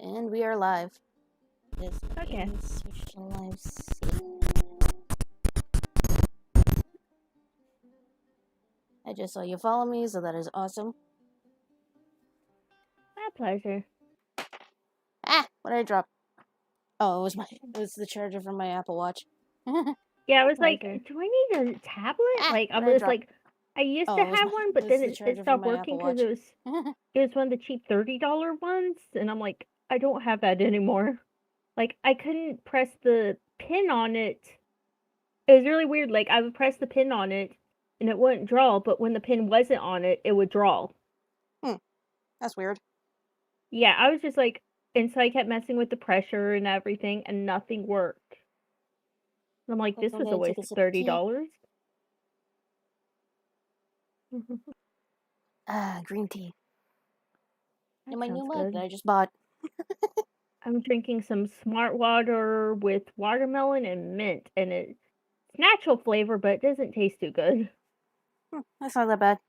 And we are live. This Okay. is switch to live scene. I just saw you follow me, so that is awesome. My pleasure. Ah, what did I drop? Oh, it was the charger from my Apple Watch. Yeah, I was like, Pleasure. do I need a tablet? Ah, Like, I what did I was drop? like, I used to Oh, have one, but it was then the it charger from stopped my working Apple because Watch. it was one of the cheap $30 ones, and I'm like, I don't have that anymore. Like, I couldn't press the pin on it. It was really weird. Like, I would press the pin on it, and it wouldn't draw, but when the pin wasn't on it, it would draw. That's weird. Yeah, I was just like, and so I kept messing with the pressure and everything, and nothing worked. And I'm like, Like, this I'm was a gonna take waste a of sip of tea. $30. Green tea. That In my new sounds mug that good. I just bought. I'm drinking some smart water with watermelon and mint, and it's natural flavor, but it doesn't taste too good. That's not that bad.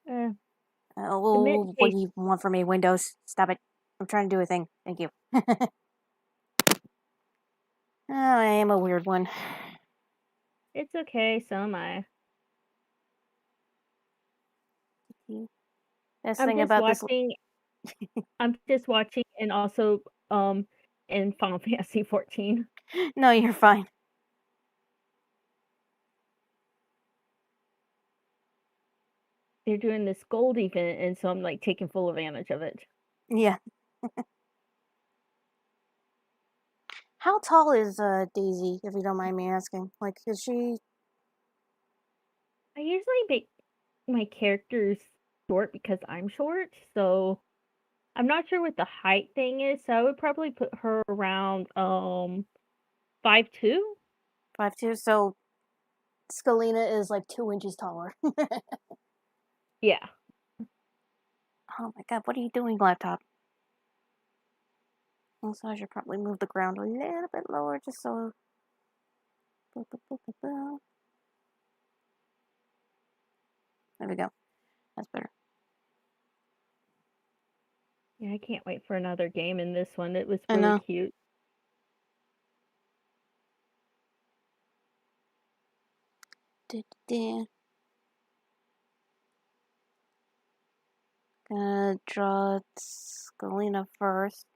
The mint Oh, what do tastes. you want from me, Windows? Stop it. I'm trying to do a thing. Thank you. Oh, I am a weird one. It's okay. So am I. Best I'm thing just about this. watching. I'm just watching, and also in Final Fantasy 14. No, you're fine. They're doing this gold event, and so I'm like taking full advantage of it. Yeah. How tall is Daisy, if you don't mind me asking? Like, is she? I usually make my characters short because I'm short, so I'm not sure what the height thing is. So I would probably put her around 5'2". 5'2"? So Scalina is like 2 inches taller. Yeah. Oh my god, what are you doing, laptop? Also, I should probably move the ground a little bit lower just so. There we go. That's better. Yeah, I can't wait for another game in this one. It was I really know. cute. Gonna draw Scalina first.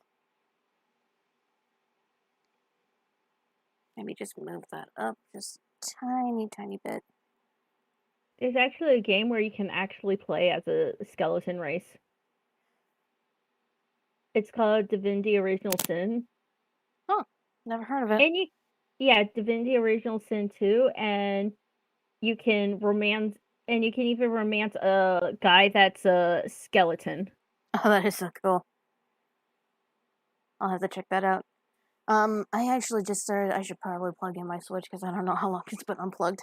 Maybe just move that up just tiny bit. There's actually a game where you can actually play as a skeleton race. It's called Divinity Original Sin. Huh. Never heard of it. And yeah, Divinity Original Sin 2, and you can even romance a guy that's a skeleton. Oh, that is so cool. I'll have to check that out. I actually just started. I should probably plug in my Switch because I don't know how long it's been unplugged.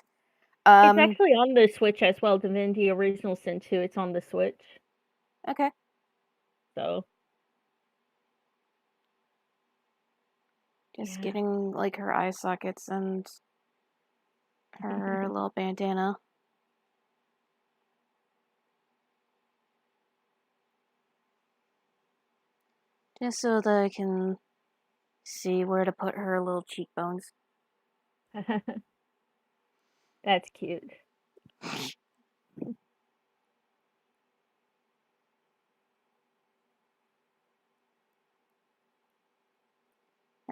It's actually on the Switch as well, Divinity Original Sin 2. It's on the Switch. Okay. So. Just Yeah. getting like her eye sockets and her little bandana. Just so that I can see where to put her little cheekbones. That's cute.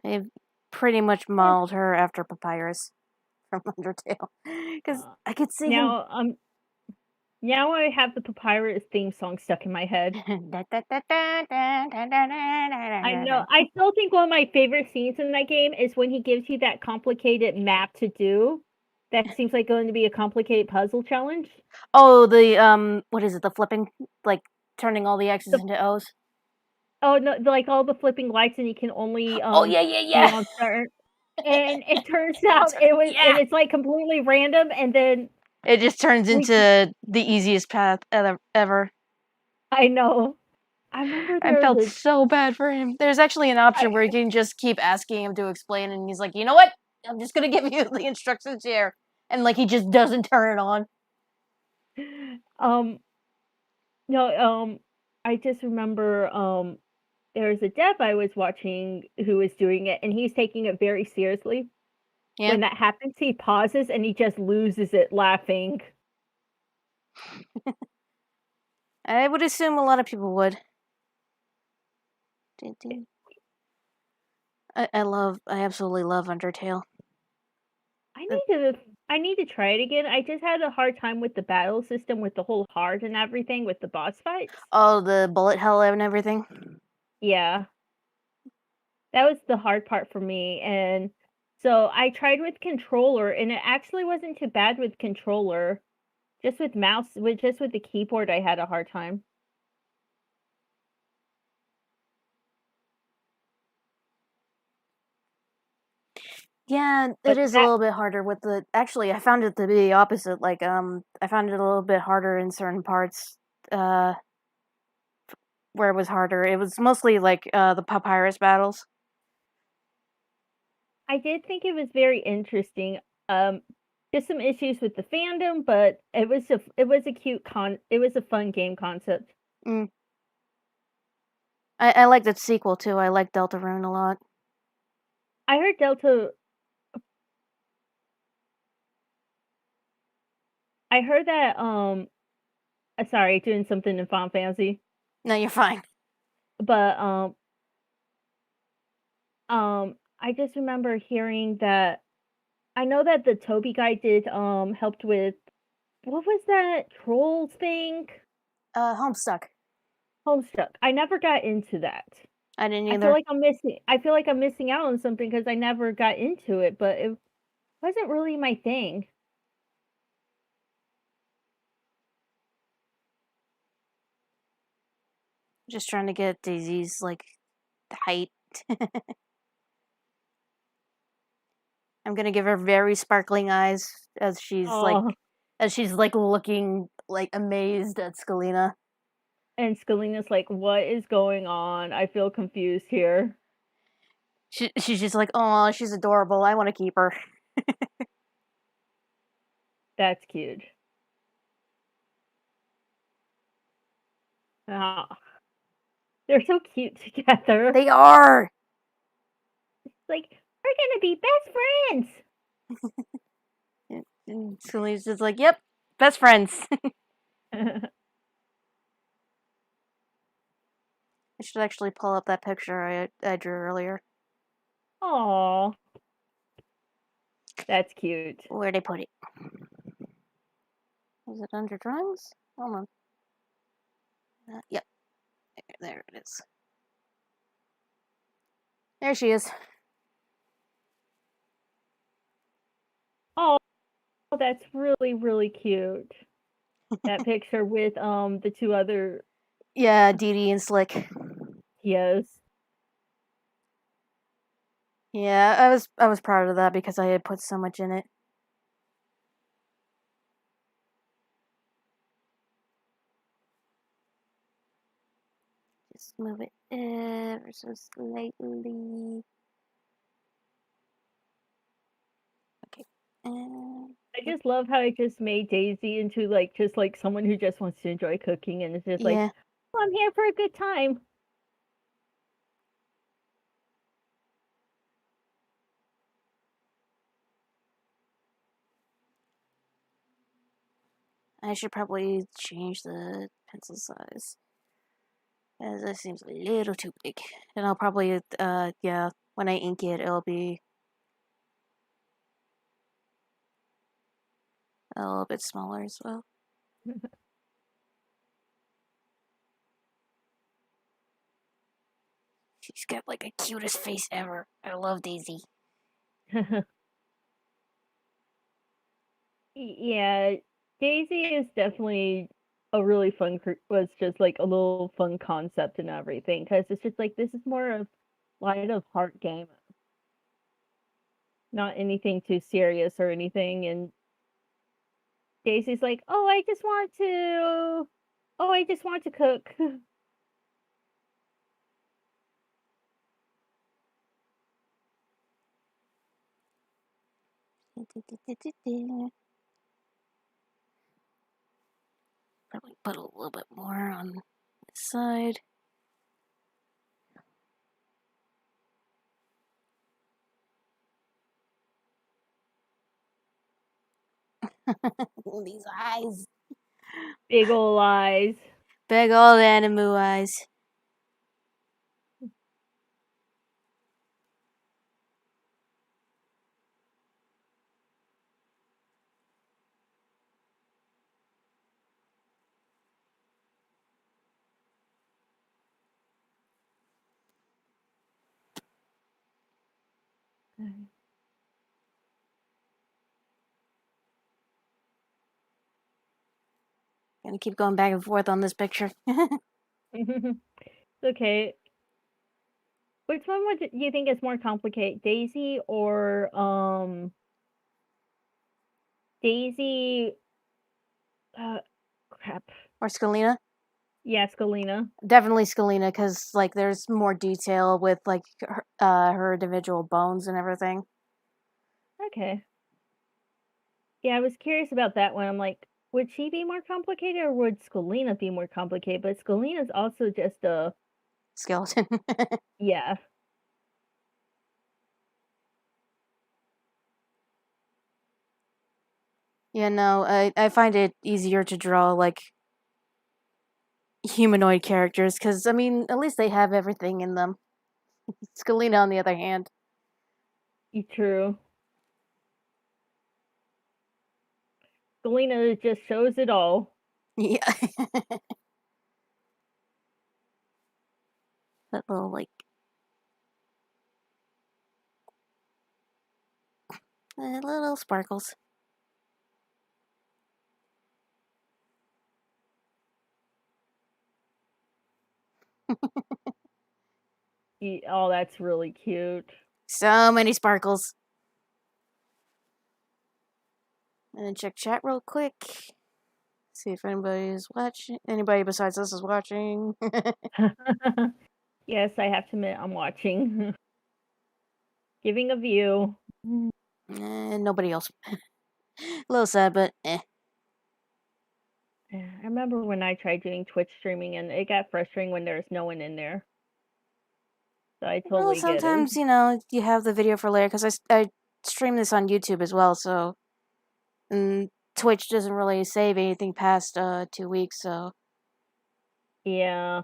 I've pretty much modeled her after Papyrus from Undertale. Because I could see him. Now I have the Papyrus theme song stuck in my head. I know. I still think one of my favorite scenes in that game is when he gives you that complicated map to do. That seems like going to be a complicated puzzle challenge. Oh, the what is it? The flipping, like turning all the X's into O's. Oh no! Like all the flipping lights, and you can only Oh yeah. be on certain. And it turns out it's like completely random, and then it just turns into the easiest path ever. I know. I remember I felt so bad for him. There's actually an option where you can just keep asking him to explain, and he's like, you know what? I'm just gonna give you the instructions here. And like he just doesn't turn it on. No, I just remember there's a dev I was watching who was doing it, and he's taking it very seriously. Yeah. When that happens, he pauses and he just loses it laughing. I would assume a lot of people would. I absolutely love Undertale. I need to try it again. I just had a hard time with the battle system, with the whole heart and everything, with the boss fights. Oh, the bullet hell and everything. Yeah. That was the hard part for me, and so I tried with controller, and it actually wasn't too bad with controller. Just with the keyboard, I had a hard time. Yeah, it But is a that little bit harder with the. Actually, I found it to be the opposite. Like, I found it a little bit harder in certain parts. Uh, where it was harder, it was mostly like the papyrus battles. I did think it was very interesting. Just some issues with the fandom, but it was a fun game concept. Mm. I like the sequel too. I like Deltarune a lot. I heard Delta. I heard that. Sorry, doing something in Final Fantasy, No, you're fine. but I just remember hearing that. I know that the Toby guy did helped with what was that trolls thing? Homestuck. Homestuck. I never got into that. I didn't I feel either. like I'm missing out on something because I never got into it, but it wasn't really my thing. Just trying to get Daisy's like height. I'm gonna give her very sparkling eyes as Oh, she's like looking like amazed at Scalina. and Scalina's like, "What is going on? I feel confused here." She's just like, oh, she's adorable. I want to keep her. That's cute. Ah, they're so cute together. They are. Like, we're gonna be best And Scalina's just like, yep, best friends. friends. I should actually pull up that picture I drew earlier. Aw, that's cute. Where'd I put it? Is it under drawings? Hold on. Yep. There it is. There she is. Oh, that's really, really cute. That picture with the two other Yeah, Dee Dee and Slick. Yes. Yeah, I was proud of that because I had put so much in it. Just move it ever so slightly. Okay. And I just love how it just made Daisy into just like someone who just wants to enjoy cooking and is just like, yeah, oh, I'm here for a good time. I should probably change the pencil size. As that seems a little too big. And I'll probably yeah, when I ink it it'll be a little bit smaller as well. She's got like the cutest face ever. I love Daisy. Yeah, Daisy is definitely a really was just like a little fun concept and everything because it's just like this is more of light of heart game, not anything too serious or anything. And Daisy's like, oh, I just want to cook. Probably put a little bit more on this side. These eyes. Big ol' eyes. Big old animal eyes. Gonna keep going back and forth on this picture. Okay. Which one would you think is more complicated, Daisy or Daisy? Crap. Or Scalina. Yeah, Scalina. Definitely Scalina, because like there's more detail with like her individual bones and everything. Okay. Yeah, I was curious about that one. I'm like, would she be more complicated or would Scalina be more complicated? But Scalina's also just a Skeleton. yeah. Yeah, no, I find it easier to draw like humanoid characters because I mean at least they have everything in them. Scalina, on the other hand, True. Scalina just shows it all. yeah, that little like little sparkles. Oh, that's really cute. So many sparkles. And then check chat real quick. See if anybody's watching. Anybody besides us is watching. Yes, I have to admit I'm watching. Giving a view. And nobody else. A little sad, but eh. Yeah, I remember when I tried doing Twitch streaming and it got frustrating when there's no one in there. So I Well, totally get it. sometimes, you know, you have the video for later, because I stream this on YouTube as well, so. And Twitch doesn't really save anything past 2 weeks, so. Yeah.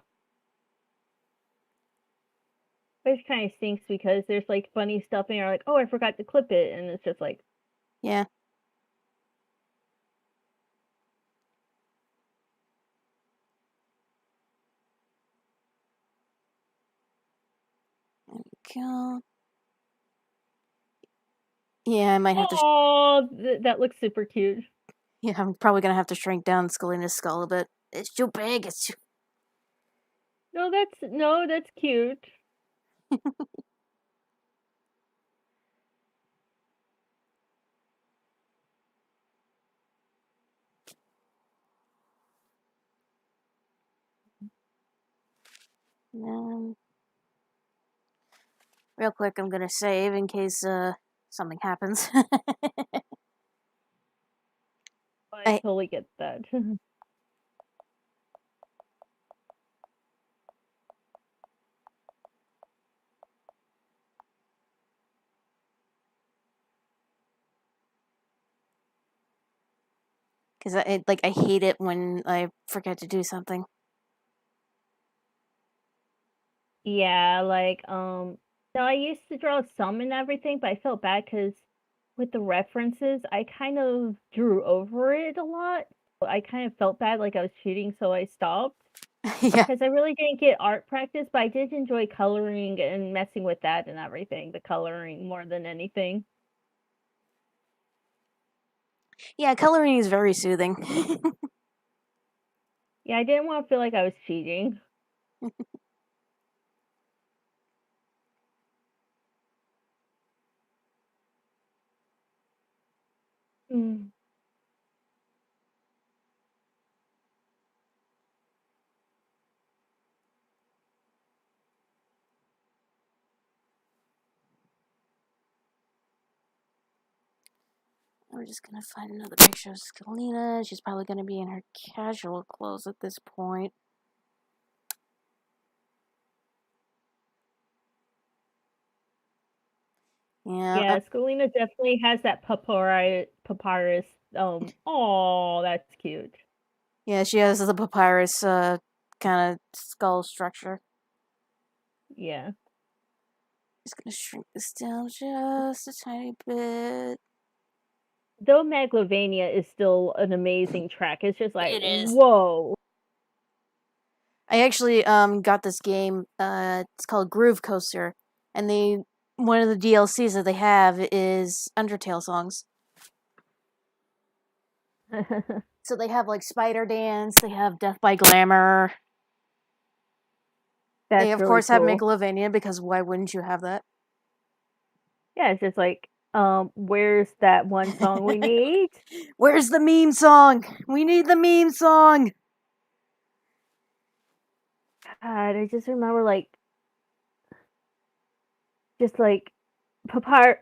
Which kind of stinks because there's like funny stuff and you're like, oh, I forgot to clip it. And it's just like, Yeah. There we go. Yeah, I might have to. oh, that looks super cute. Yeah, I'm probably gonna have to shrink down Skalina's skull a bit. It's too big. It's too. No, that's cute. Um, real quick, I'm gonna save in case something happens. I I totally get that. because I hate it when I forget to do something. Yeah, like, so I used to draw some and everything, but I felt bad because with the references, I kind of drew over it a lot. I kind of felt bad, like I was cheating, so I stopped. Yeah. Because I really didn't get art practice, but I did enjoy coloring and messing with that and everything, the coloring more than anything. Yeah, coloring is very soothing. Yeah, I didn't want to feel like I was cheating. Mm. We're just gonna find another picture of Scalina. She's probably gonna be in her casual clothes at this point. Yeah. Yeah, Scalina definitely has that papyrus. Oh, that's cute. Yeah, she has the papyrus kind of skull structure. Yeah. Just gonna shrink this down just a tiny bit. Though Megalovania is still an amazing track, it's just like, It is. whoa. I actually got this game. It's called Groove Coaster, and one of the DLCs that they have is Undertale songs. So they have like Spider Dance, they have Death by Glamour. They of That's really course have cool. Megalovania because why wouldn't you have that? Yeah, it's just like, where's that one song we need? Where's the meme song? We need the meme song. God, I just remember like, just like, Papyr,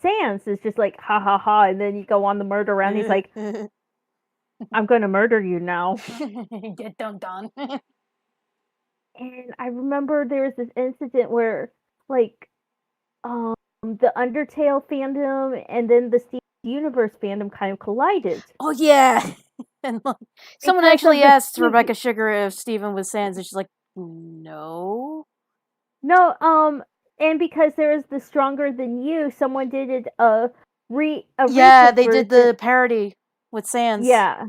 Sans is just like, ha ha ha, and then you go on the murder round. He's like, I'm gonna murder you now. Get dunked on. And I remember there was this incident where, like, the Undertale fandom and then the Steven Universe fandom kind of collided. Oh yeah. And like, someone Because of actually the asked Steve- Rebecca Sugar if Steven was Sans, and she's like, no. No, and because there was the Stronger Than You, someone did it a Yeah, remake they did version. the parody with Sans. Yeah.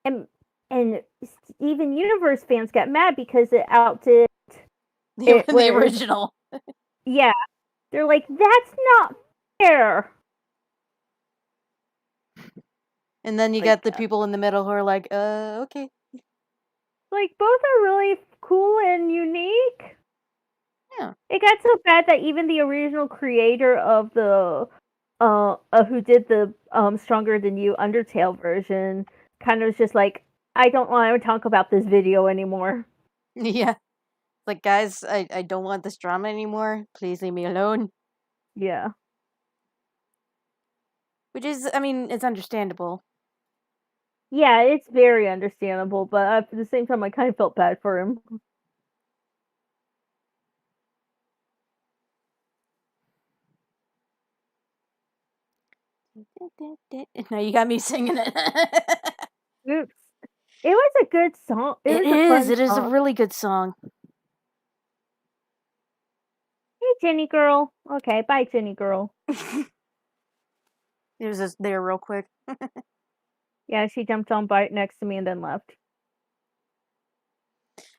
And Steven Universe fans got mad because it outdid the was- original. Yeah. They're like, that's not fair. And then you Like, got the people in the middle who are like, okay. Like, both are really cool and unique. Yeah. It got so bad that even the original creator of the who did the Stronger Than You Undertale version kind of was just like, I don't want to talk about this video anymore. Yeah. Like, guys, I don't want this drama anymore. Please leave me alone. Yeah. Which is, I mean, it's understandable. Yeah, it's very understandable, but at the same time, I kind of felt bad for him. Now you got me singing it. Oops. It was a good song. It was a fun It is a song. really good song. Hey, Jenny girl. Okay, bye, Jenny girl. It was just there real quick. Yeah, she jumped on right next to me and then left.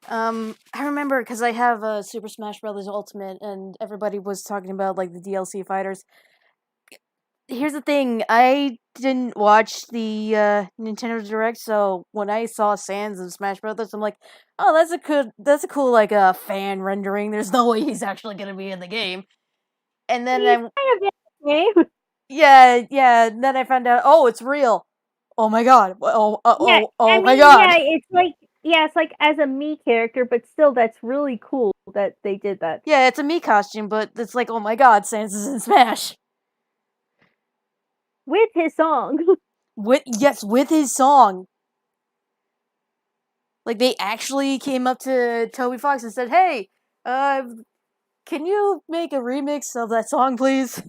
I remember because I have Super Smash Bros. Ultimate, and everybody was talking about like the DLC fighters. Here's the thing: I didn't watch the Nintendo Direct, so when I saw Sans and Smash Brothers, I'm like, "Oh, that's a cool like fan rendering." There's no way he's actually gonna be in the game. And then He's kind of in the game. yeah. And then I found out, oh, it's real. Oh my god! Yeah, Oh I my mean, god! it's like as a me character, but still, that's really cool that they did that. Yeah, it's a me costume, but it's like, oh my god, Sans is in Smash. With his song. With his song. Like they actually came up to Toby Fox and said, "Hey, can you make a remix of that song, please?"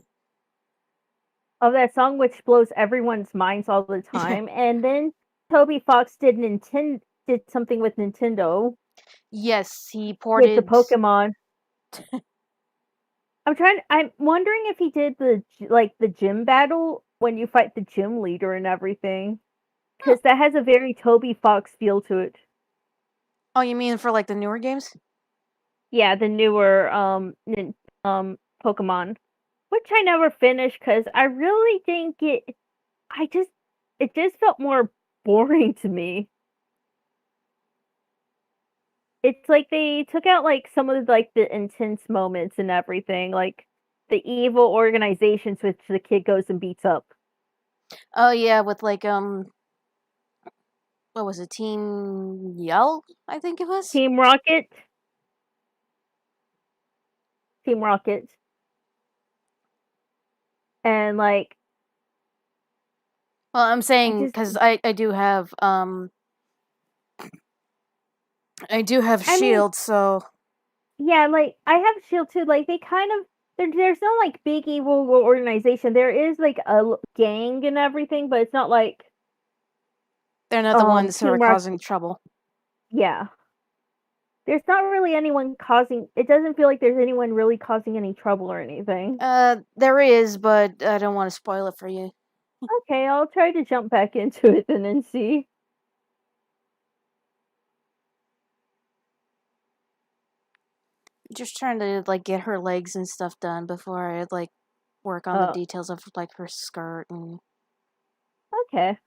Of that song, which blows everyone's minds all the time. And then Toby Fox did something with Nintendo. Yes, he ported With the Pokemon. I'm wondering if he did the gym battle when you fight the gym leader and everything. Because that has a very Toby Fox feel to it. Oh, you mean for like the newer games? Yeah, the newer Pokemon, which I never finished because I really didn't get. It just felt more boring to me. It's like they took out like some of like the intense moments and everything, like the evil organizations which the kid goes and beats up. Oh yeah, with like what was it, Team Yell? I think it was. Team Rocket. Team Rocket. And like Well, I'm saying just because I do have I mean, Shield, so yeah, like I have Shield too. Like they kind of there's no like big evil organization. There is like a gang and everything, but it's not like They're not the ones who are Team Rocket. causing trouble. Yeah, there's not really anyone causing. It doesn't feel like there's anyone really causing any trouble or anything. There is, but I don't want to spoil it for you. Okay, I'll try to jump back into it then and see. Just trying to like get her legs and stuff done before I like work on the Uh, details of like her skirt and okay.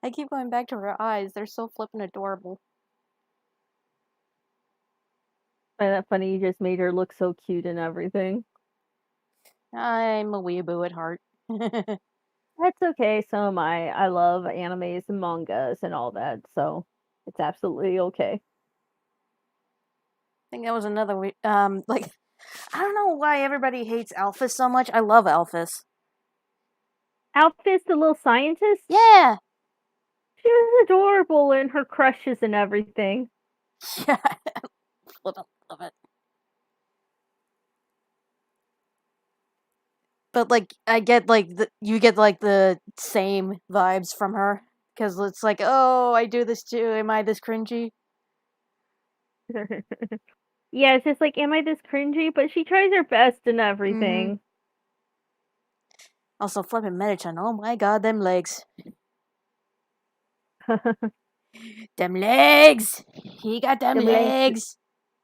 I keep going back to her eyes. They're so flippin' adorable. Find that funny? You just made her look so cute and everything. I'm a weeaboo at heart. That's okay. So am I. I love animes and mangas and all that, so it's absolutely okay. I think that was another like I don't know why everybody hates Alphys so much. I love Alphys. Alphys, the little scientist, Yeah. she was adorable in her crushes and everything. Yeah. Love it. But like I get like you get like the same vibes from her cuz it's like, "Oh, I do this too. Am I this cringy?" Yeah, it's just like, am I this cringy? But she tries her best and Mhm. everything. Also flipping Medichon. Oh my god, them legs. Them legs. He got them them legs, legs.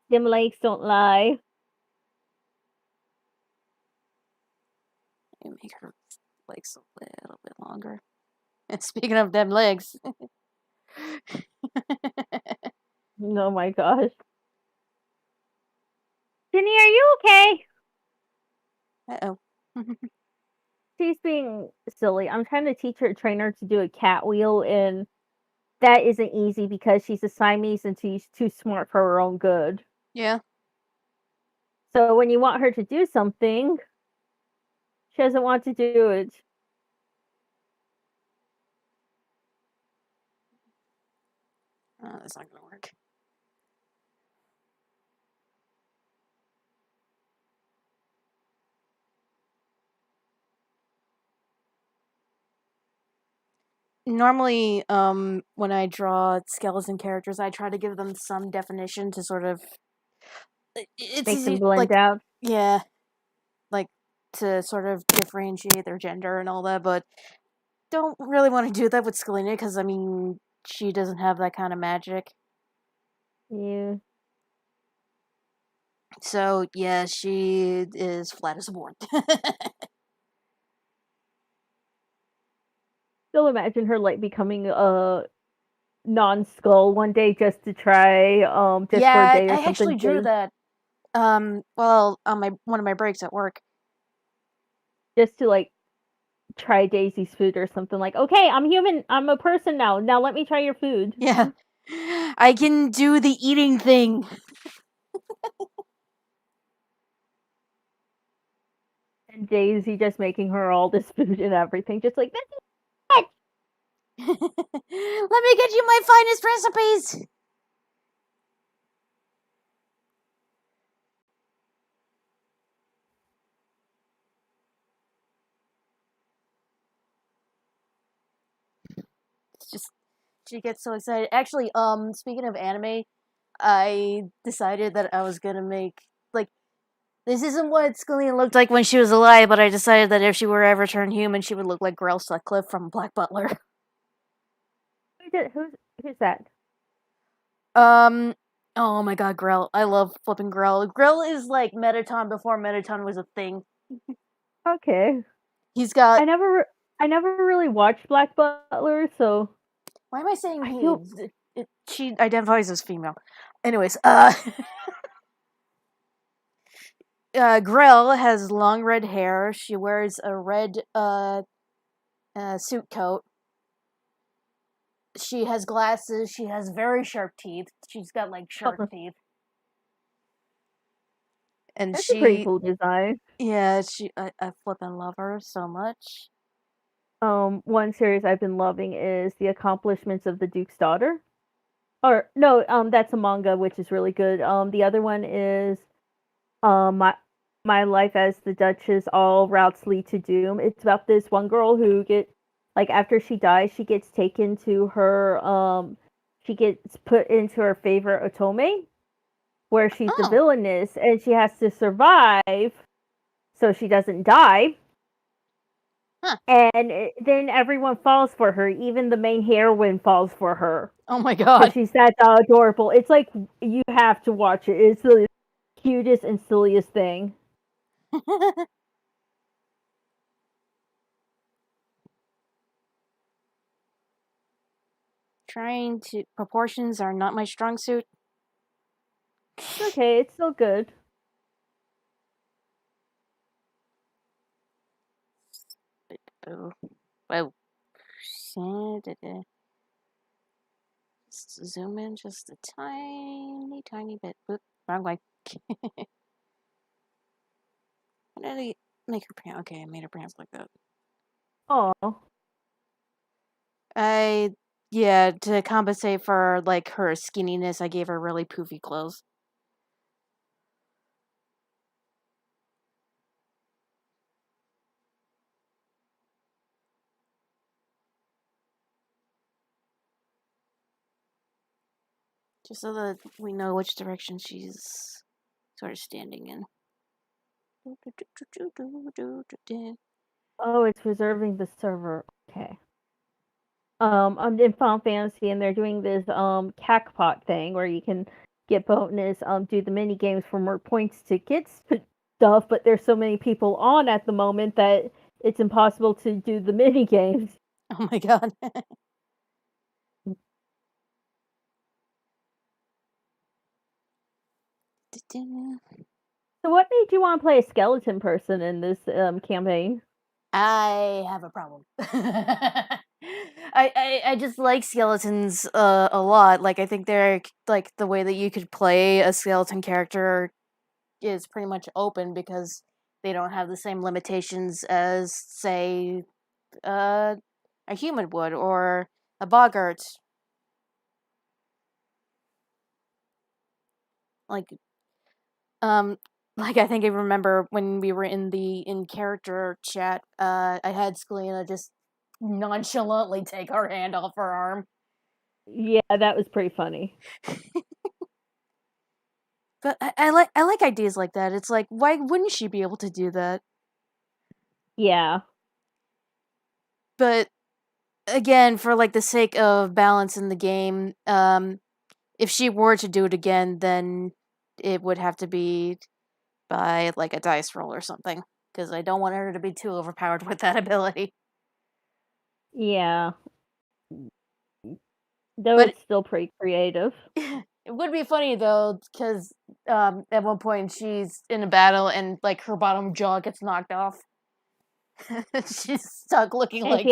them legs don't lie. Let me make her legs a little bit longer. And speaking of them legs. Oh my gosh. Jenny, are you okay? Uh-oh. She's being silly. I'm trying to teach her, train her to do a cat wheel, and that isn't easy because she's a Siamese and she's too smart for her own good. Yeah. So when you want her to do something, she doesn't want to do it. Oh, that's not gonna work. Normally, when I draw skeleton characters, I try to give them some definition to sort of. It's Make them easy, blend like, out. yeah, like to sort of differentiate their gender and all that, but don't really want to do that with Scalina because I mean she doesn't have that kind of magic. Yeah. So yeah, she is flat as a board. Still imagine her like becoming a non-skull one day just to try, just for a Yeah, day or I something actually drew to that. Well, on my one of my breaks at work. like try Daisy's food or something like, okay, I'm human, I'm a person now. Now let me try your food. Yeah, I can do the eating thing. And Daisy just making her all this food and everything, just like this is it. Let me get you my finest recipes. It's just she gets so excited. Actually, speaking of anime, I decided that I was gonna make like this isn't what Scalene looked like when she was alive, but I decided that if she were ever turned human, she would look like Grell Sutcliffe from Black Butler. Who's that? Um, oh my god, Grell! I love flipping Grell. Grell is like Mettaton before Mettaton was a thing. Okay. He's got. I never really watched Black Butler, so Why am I saying I he? feel She identifies as female. Anyways, Grell has long red hair. She wears a red suit coat. She has glasses. She has very sharp teeth. She's got like shark teeth. And That's a pretty she, cool design. yeah, I flippin' love her so much. One series I've been loving is The Accomplishments of the Duke's Daughter. Or no, that's a manga, which is really good. The other one is my life as the Duchess. All routes lead to doom. It's about this one girl who after she dies, she gets taken to her she gets put into her favorite otome, where she's the Oh, villainess, and she has to survive so she doesn't die. huh. And then everyone falls for her. Even the main heroine falls for her Oh my because god. she's that adorable. It's like you have to watch it. It's the cutest and silliest thing. Trying to proportions are not my strong suit. It's okay. It's still good. Oh, well, just zoom in just a tiny bit. Oop, wrong way. What did I make her pants? Okay, I made her pants like that. Oh, I Yeah, to compensate for like her skinniness, I gave her really poofy clothes. Just so that we know which direction she's sort of standing in. oh, it's reserving the server. Okay. I'm in Final Fantasy, and they're doing this Cacpot thing where you can get bonus, do the mini games for more points to get stuff. But there's so many people on at the moment that it's impossible to do the mini games. Oh my god. So, what made you want to play a skeleton person in this campaign? I have a problem. I just like skeletons a lot. Like I think they're like the way that you could play a skeleton character is pretty much open because they don't have the same limitations as say uh, a human would or a boggart. Like um like I think I remember when we were in the in character chat, I had Skelena just nonchalantly take her hand off her arm. Yeah, that was pretty funny. But I like ideas like that. It's like why wouldn't she be able to do that? Yeah, But again, for like the sake of balance in the game, if she were to do it again, then it would have to be by like a dice roll or something. Because I don't want her to be too overpowered with that ability. yeah. Though But it's still pretty creative. it would be funny though, because at one point she's in a battle and like her bottom jaw gets knocked off. She's stuck looking And like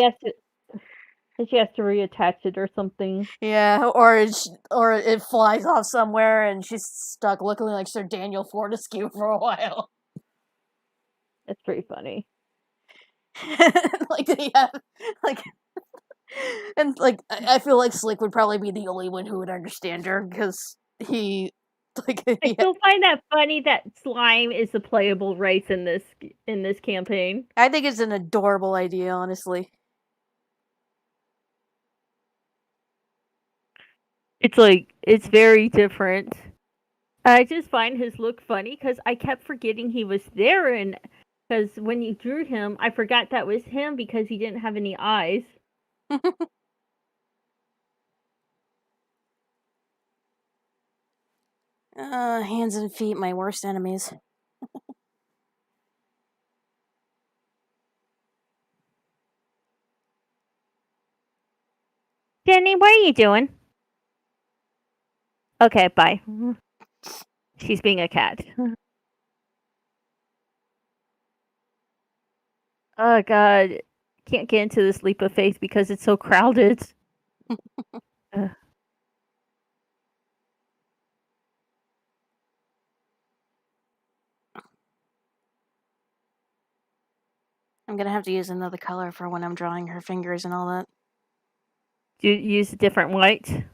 she has to reattach it or something. yeah, or it flies off somewhere and she's stuck looking like Sir Daniel Fortescue for a while. It's pretty funny. Like yeah, like and like I feel like Slick would probably be the only one who would understand her because he like I yeah, still find that funny that slime is a playable race in this campaign. I think it's an adorable idea, honestly. It's very different. I just find his look funny because I kept forgetting he was there, and because when you drew him, I forgot that was him because he didn't have any eyes. Hands and feet, my worst enemies. Jenny, what are you doing? Okay, bye. She's being a cat. Oh god, can't get into this leap of faith because it's so crowded. Ugh. I'm gonna have to use another color for when I'm drawing her fingers and all that. Do you use a different white?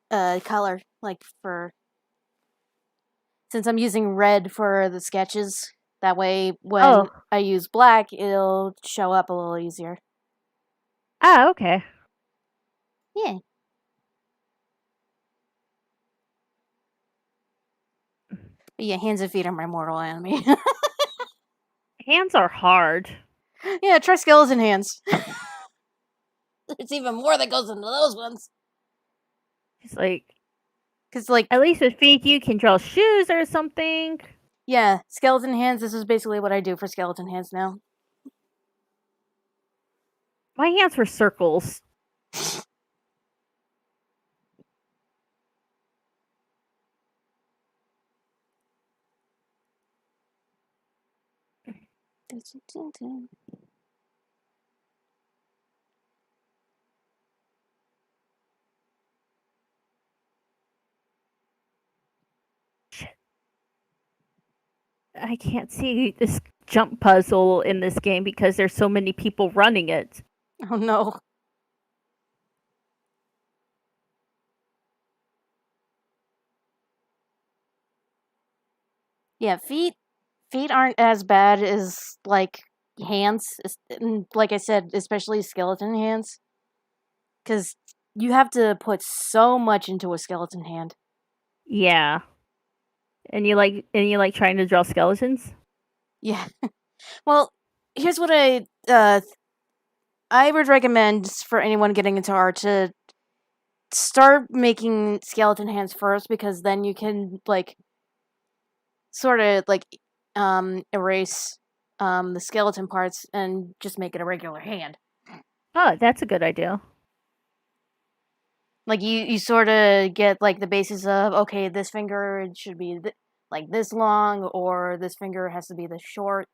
Color, like for since I'm using red for the sketches. That way, when Oh. I use black, it'll show up a little easier. Ah, okay. Yeah. But yeah, hands and feet are my mortal enemy. Hands are hard. Yeah, try skeleton hands. There's even more that goes into those ones. It's like, Cause like, at least with feet, you can draw shoes or something. yeah, skeleton hands. This is basically what I do for skeleton hands now. My hands were circles. Shit. I can't see this jump puzzle in this game because there's so many people running it. Oh no. Yeah, feet aren't as bad as like hands. Like I said, especially skeleton hands, because you have to put so much into a skeleton hand. Yeah. And you like trying to draw skeletons? Yeah. Well, here's what I would recommend for anyone getting into art to start making skeleton hands first, because then you can like sort of like erase the skeleton parts and just make it a regular hand. Oh, that's a good idea. Like you sort of get like the basis of, okay, this finger should be like this long, or this finger has to be this short,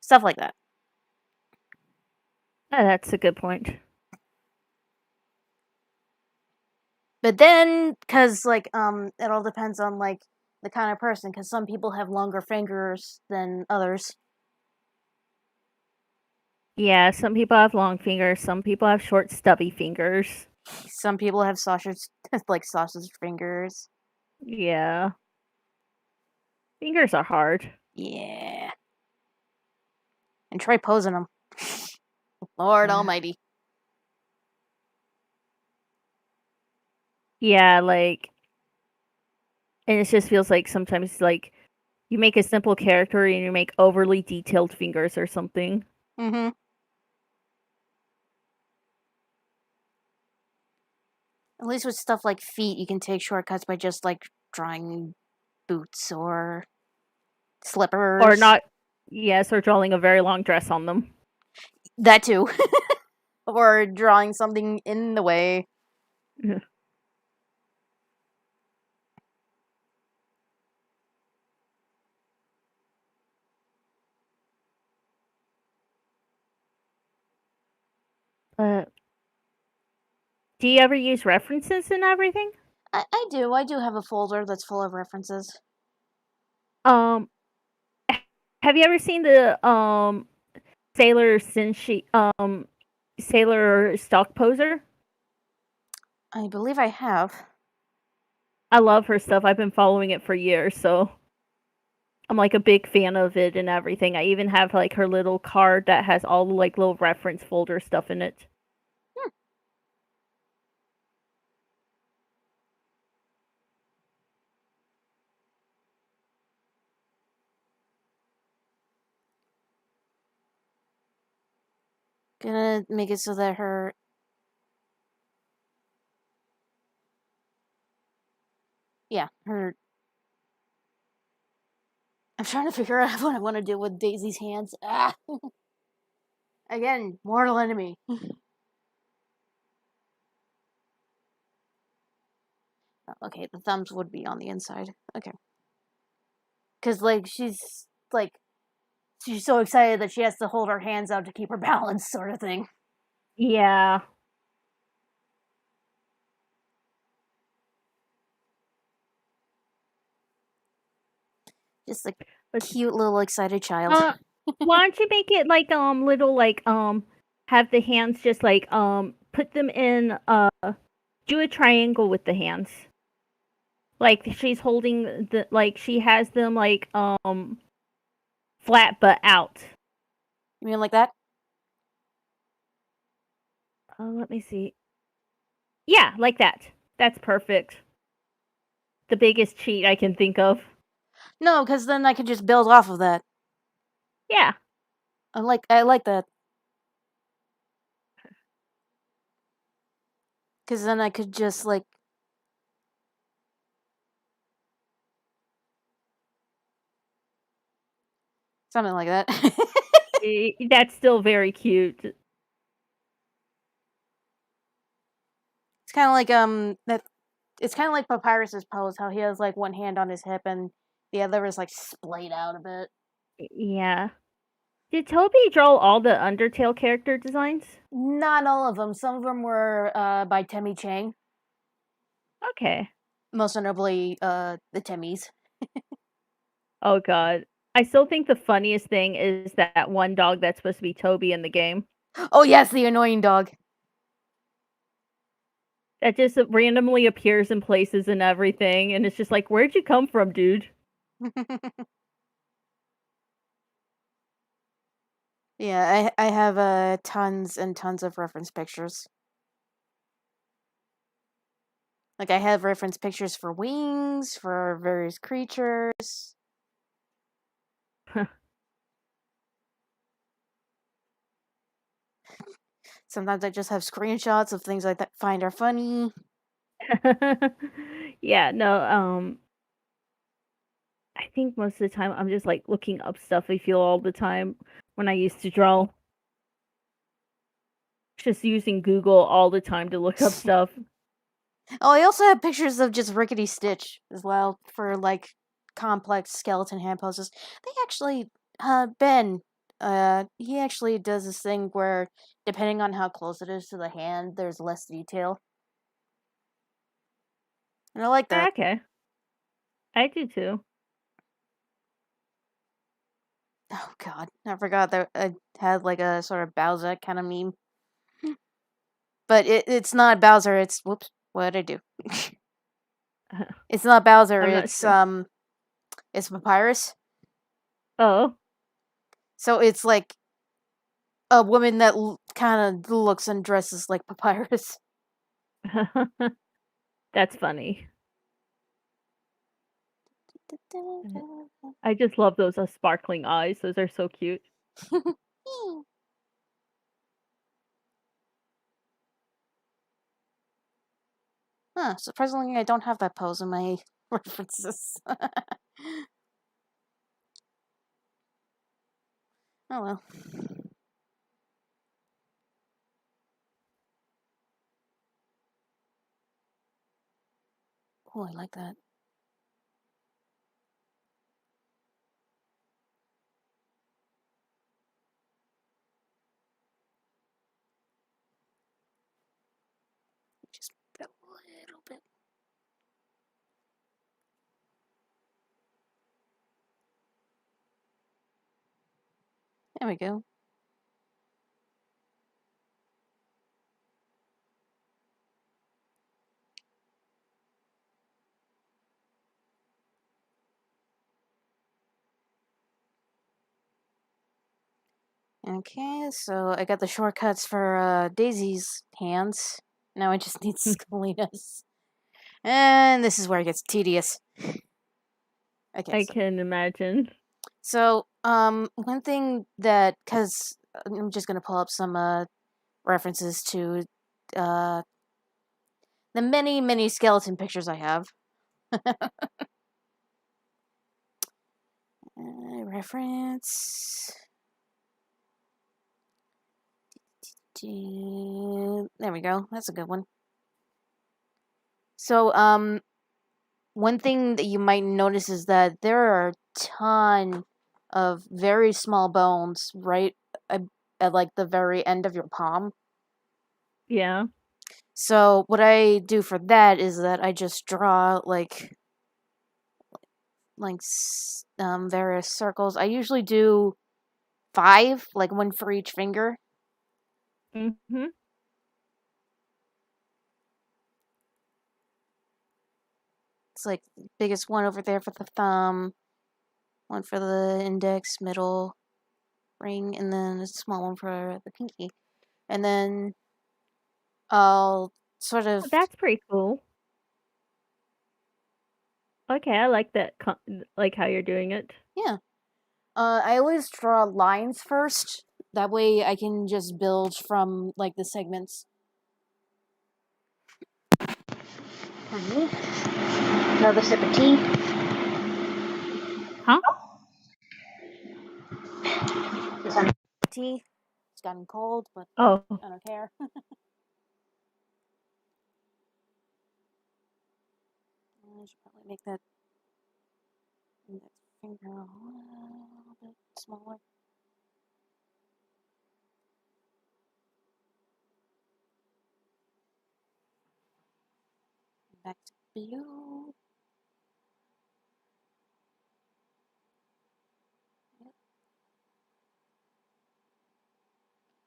stuff like that. Oh, that's a good point. But then, because like it all depends on like the kind of person, because some people have longer fingers than others. Yeah, some people have long fingers, some people have short, stubby fingers. Some people have sausage like sausage fingers. Yeah. Fingers are hard. Yeah, and try posing them. Lord Almighty. Yeah, like, and it just feels like sometimes like you make a simple character and you make overly detailed fingers or something. Mm-hmm. At least with stuff like feet, you can take shortcuts by just like drawing boots or Or slippers. not, yes, or drawing a very long dress on them. That too. Or drawing something in the way. But do you ever use references and everything? I do. I do have a folder that's full of references. Um, have you ever seen the Sailor Senshi Sailor Stock Poser? I believe I have. I love her stuff. I've been following it for years, so I'm like a big fan of it and everything. I even have like her little card that has all the like little reference folder stuff in it. Hmm. Gonna make it so that her. Yeah, her. I'm trying to figure out what I want to do with Daisy's hands. Ah! Again, mortal enemy. Okay, the thumbs would be on the inside. Okay. Because, like, she's so excited that she has to hold her hands out to keep her balance, sort of thing. Yeah. Just a But cute little excited child. Why don't you make it like little like have the hands just like put them in do a triangle with the hands. Like she's holding the like she has them like flat but out. You mean like that? Let me see. Yeah, like that. That's perfect. The biggest cheat I can think of. No, because then I could just build off of that. Yeah. I like that. Because then I could just like something like that. That's still very cute. It's kind of like that. It's kind of like Papyrus's pose, how he has like one hand on his hip and the other is like splayed out a bit. Yeah. Did Toby draw all the Undertale character designs? Not all of them. Some of them were by Temmie Chang, Okay. most notably the Temmies. Oh god. I still think the funniest thing is that one dog that's supposed to be Toby in the game. Oh yes, the annoying dog. That just randomly appears in places and everything, and it's just like, where'd you come from, dude? Yeah, I have tons and tons of reference pictures. Like I have reference pictures for wings, for various creatures. Sometimes I just have screenshots of things I find are funny. Yeah, no, I think most of the time I'm just like looking up stuff I feel all the time when I used to draw. Just using Google all the time to look up stuff. Oh, I also have pictures of just Rickety Stitch as well for like complex skeleton hand poses. They actually, Ben, he actually does this thing where depending on how close it is to the hand, there's less detail, and I like that. Okay. I do too. Oh God, I forgot that I had like a sort of Bowser kind of meme, but it's not Bowser. It's whoops, what did I do? It's not Bowser. I'm not sure. It's Papyrus. Oh. So it's like a woman that kind of looks and dresses like Papyrus. That's funny. I just love those sparkling eyes. Those are so cute. Huh, surprisingly, I don't have that pose in my references. Oh well. Oh, I like that. Just a little bit. There we go. Okay, so I got the shortcuts for Daisy's hands. Now I just need Skelina's. And this is where it gets tedious. Okay, I can imagine. so one thing that, cause I'm just gonna pull up some references to uh the many many skeleton pictures I have. Reference. There we go. That's a good one. So one thing that you might notice is that there are a ton of very small bones right at like the very end of your palm. Yeah. So what I do for that is that I just draw like various circles. I usually do 5, like one for each finger. Mm-hmm. It's like the biggest one over there for the thumb, one for the index, middle, ring, and then a small one for the pinky. And then I'll sort of, That's pretty cool. Okay, I like that. Like how you're doing it. yeah. I always draw lines first. That way I can just build from like the segments. Okay. Another sip of tea. Huh? This on tea. It's gotten cold, but Oh. I don't care. I should probably make that finger a little bit smaller. Back to blue.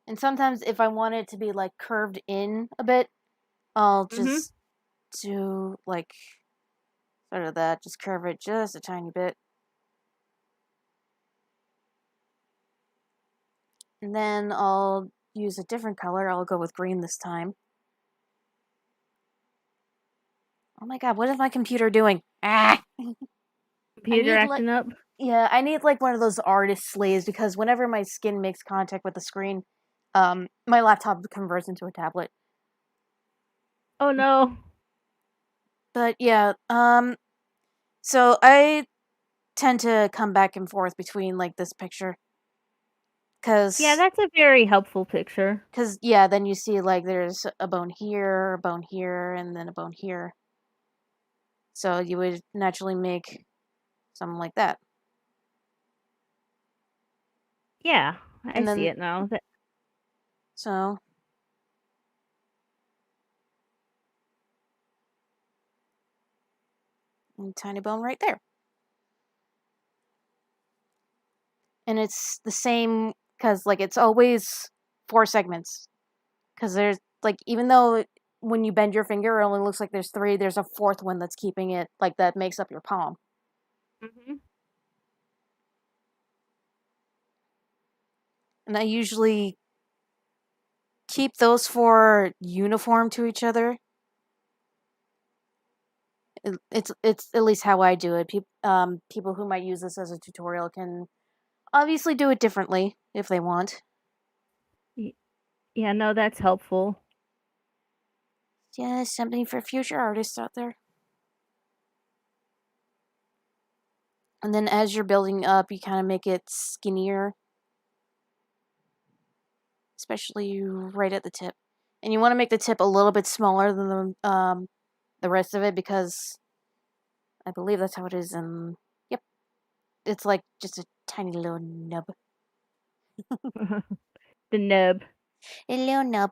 And sometimes if I want it to be like curved in a bit, I'll Mm-hmm. just do like sort of that, just curve it just a tiny bit. And then I'll use a different color. I'll go with green this time. Oh my god, what is my computer doing? Ah! I Computer need like acting up. I need like one of those artist slaves because whenever my skin makes contact with the screen, my laptop converts into a tablet. Oh no. But yeah, so I tend to come back and forth between like this picture Yeah, because that's a very helpful picture. yeah, then you see like there's a bone here, and then a bone here. So you would naturally make something like that. Yeah, I And see then it now. so and tiny bone right there. And it's the same because like it's always 4 segments because there's like even though when you bend your finger it only looks like there's 3, there's a 4th one that's keeping it like that makes up your palm. Mm-hmm. And I usually keep those 4 uniform to each other. It's at least how I do it. People who might use this as a tutorial can obviously do it differently if they want. Yeah, no, that's helpful. Yeah, something for future artists out there. And then as you're building up, you kind of make it skinnier, especially right at the tip. And you want to make the tip a little bit smaller than the rest of it because I believe that's how it is. And yep, it's like just a tiny little nub. The nub. A little nub.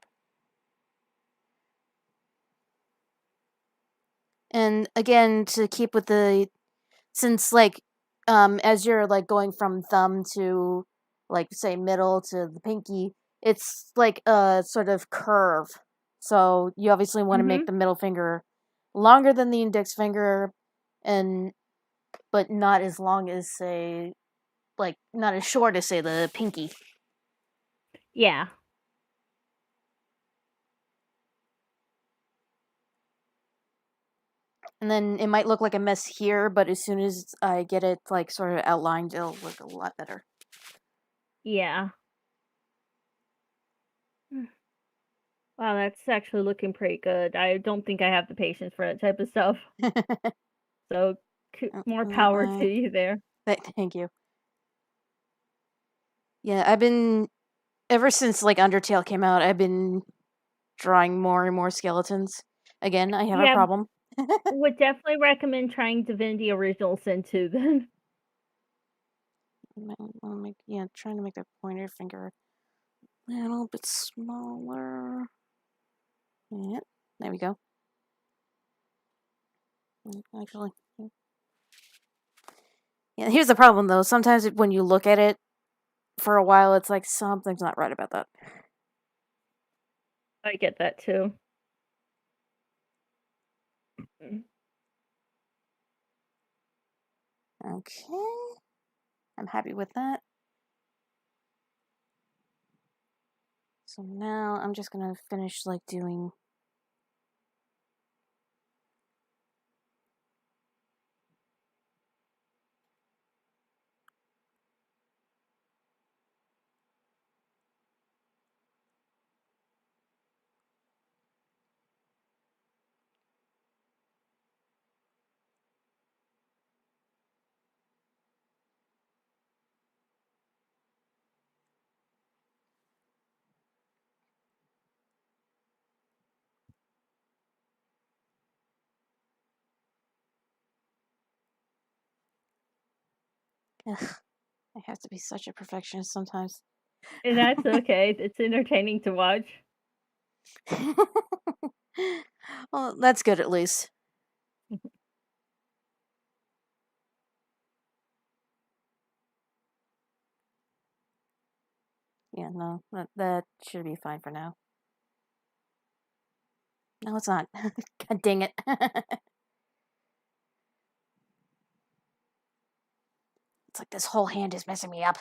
And again, to keep with the since like as you're like going from thumb to like say middle to the pinky, it's like a sort of curve. So you obviously want to Mm-hmm. make the middle finger longer than the index finger and but not as long as say like not as short as say the pinky. Yeah. And then it might look like a mess here, but as soon as I get it like sort of outlined, it'll look a lot better. Yeah. Wow, that's actually looking pretty good. I don't think I have the patience for that type of stuff. So, more power to you there. Thank you. Yeah, I've been ever since like Undertale came out, I've been drawing more and more skeletons. Again, I have a Yeah, problem. would definitely recommend trying Divinity Original Sin 2 then. Trying to make the pointer finger a little bit smaller. Yeah, there we go. Actually, yeah. Here's the problem though. Sometimes when you look at it, for a while, it's like something's not right about that. I get that too. Mm. Okay. I'm happy with that. So now I'm just gonna finish like doing ugh, I have to be such a perfectionist sometimes. And that's okay. It's entertaining to watch. Well, that's good at least. Yeah, no, that should be fine for now. No, it's not. God dang it. It's like this whole hand is messing me up.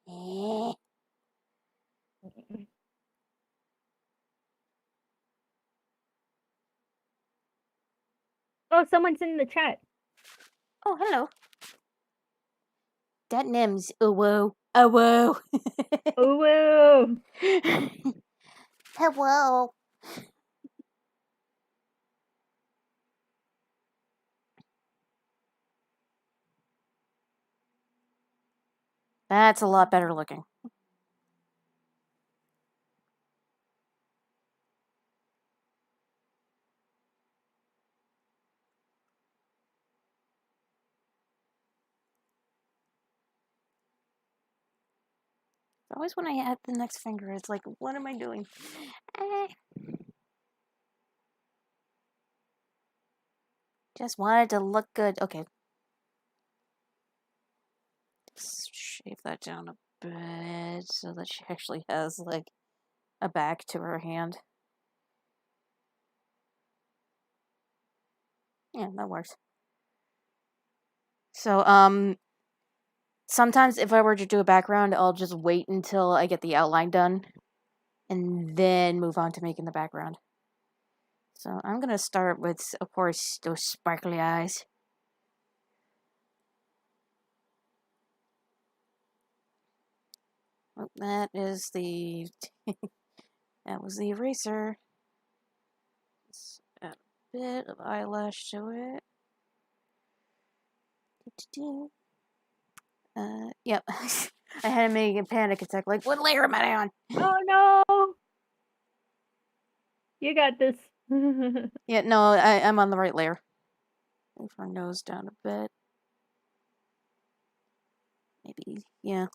Eh. Oh, someone's in the chat. Oh, hello. Dat Nims. Oh, whoa. Oh, whoa. Oh, whoa. Hello. That's a lot better looking. Always when I add the next finger, it's like, what am I doing? Eh. Just wanted to look good. Okay. Just shave that down a bit so that she actually has, like, a back to her hand. Yeah, that works. So, sometimes if I were to do a background, I'll just wait until I get the outline done and then move on to making the background. So I'm gonna start with, of course, those sparkly eyes. Oh, that is the that was the eraser. Let's add a bit of eyelash to it. Yep. I had to make a panic attack. Like, what layer am I on? Oh, no. You got this. Yeah, no, I'm on the right layer. Move her nose down a bit. Maybe, yeah.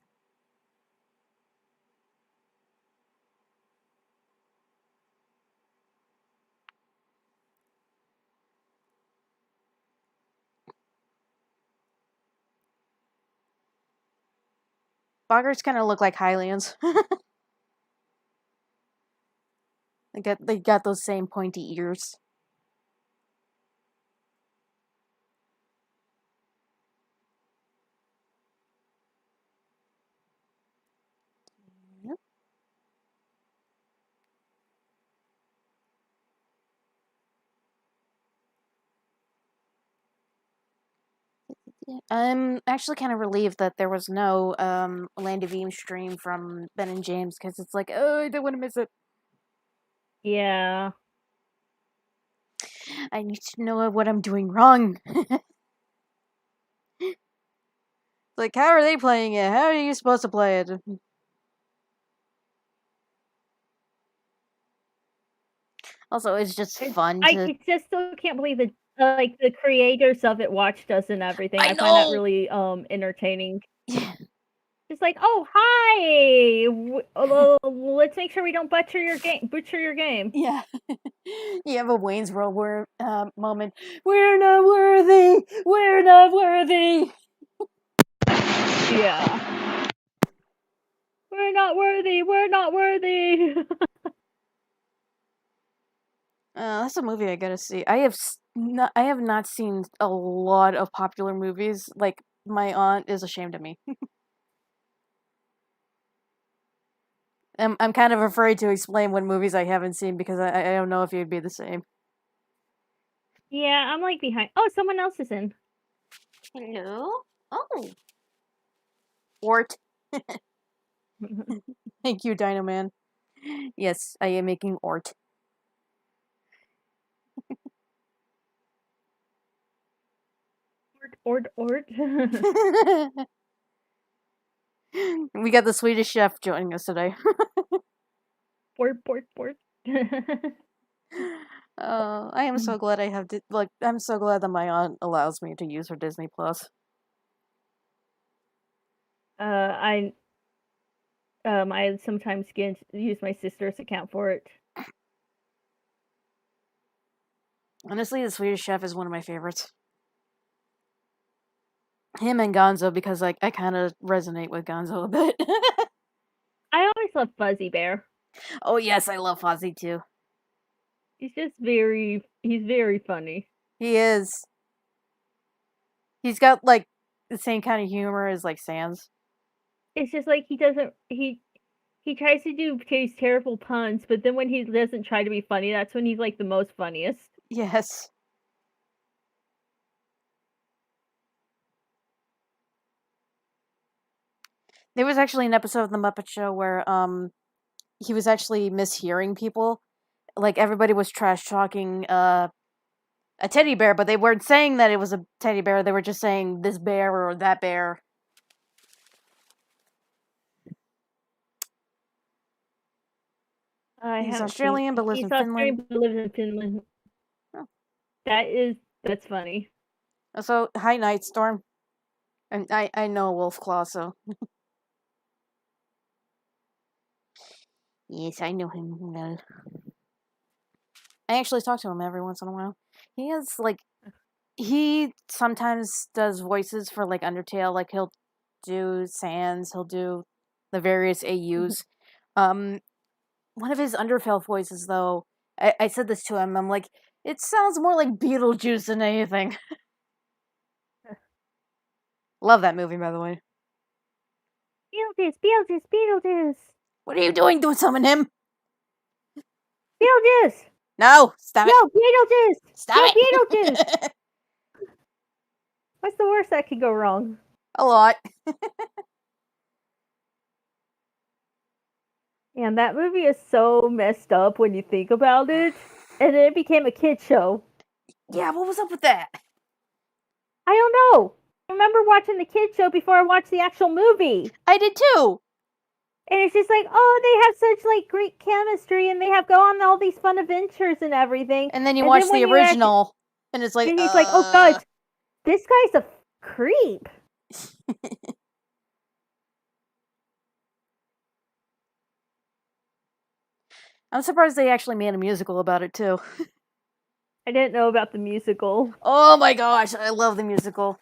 Boggarts kind of look like Hylians. They got those same pointy ears. Yep. I'm actually kind of relieved that there was no Land of Eam stream from Ben and James because it's like, oh, I don't want to miss it. Yeah. I need to know what I'm doing wrong. Like, how are they playing it? How are you supposed to play it? Also, it's just fun I to. just still can't believe that, like, the creators of it watched us and everything. I I find that know. really entertaining. It's like, oh, hi. Let's make sure we don't butcher your game. Yeah. You have a Wayne's World moment. We're not worthy. We're not worthy. Yeah. We're not worthy. We're not worthy. That's a movie I gotta see. I have not seen a lot of popular movies. Like, my aunt is ashamed of me. I'm kind of afraid to explain what movies I haven't seen because I don't know if you'd be the same. Yeah, I'm like behind. Oh, someone else is in. Hello? Oh. Ort. Thank you, Dino Man. Yes, I am making Ort. Ort. We got the Swedish chef joining us today. Port. I am so glad I have I'm so glad that my aunt allows me to use her Disney Plus. I I sometimes use my sister's account for it. Honestly, the Swedish chef is one of my favorites. Him and Gonzo, because like I kind of resonate with Gonzo a bit. I always love Fuzzy Bear. Oh yes, I love Fozzie too. He's very funny. He is. He's got like the same kind of humor as like Sans. It's just like he tries to do these terrible puns, but then when he doesn't try to be funny, that's when he's like the most funniest. Yes. There was actually an episode of the Muppet Show where he was actually mishearing people. Like everybody was trash talking a teddy bear, but they weren't saying that it was a teddy bear. They were just saying this bear or that bear. He's Australian but lives He's in Finland. Australian but lives in Finland. Oh. That's funny. So, hi, Nightstorm. And I know Wolfclaw, so. Yes, I know him well. I actually talk to him every once in a while. He has, like, he sometimes does voices for, like, Undertale. Like, he'll do Sans, he'll do the various AUs. One of his Undertale voices, though, I said this to him, I'm like, it sounds more like Beetlejuice than anything. Love that movie, by the way. Beetlejuice. What are you doing? Don't summon him! Beetlejuice! No! Stop it! Beetlejuice! Stop it! Beetlejuice! What's the worst that could go wrong? A lot. And that movie is so messed up when you think about it. And then it became a kid's show. Yeah, what was up with that? I don't know. I remember watching the kids show before I watched the actual movie. I did too. And it's just like, oh, they have such like great chemistry, and they have go on all these fun adventures and everything. And then you watch the original, and it's like, and he's like, oh god, this guy's a creep. I'm surprised they actually made a musical about it too. I didn't know about the musical. Oh my gosh, I love the musical.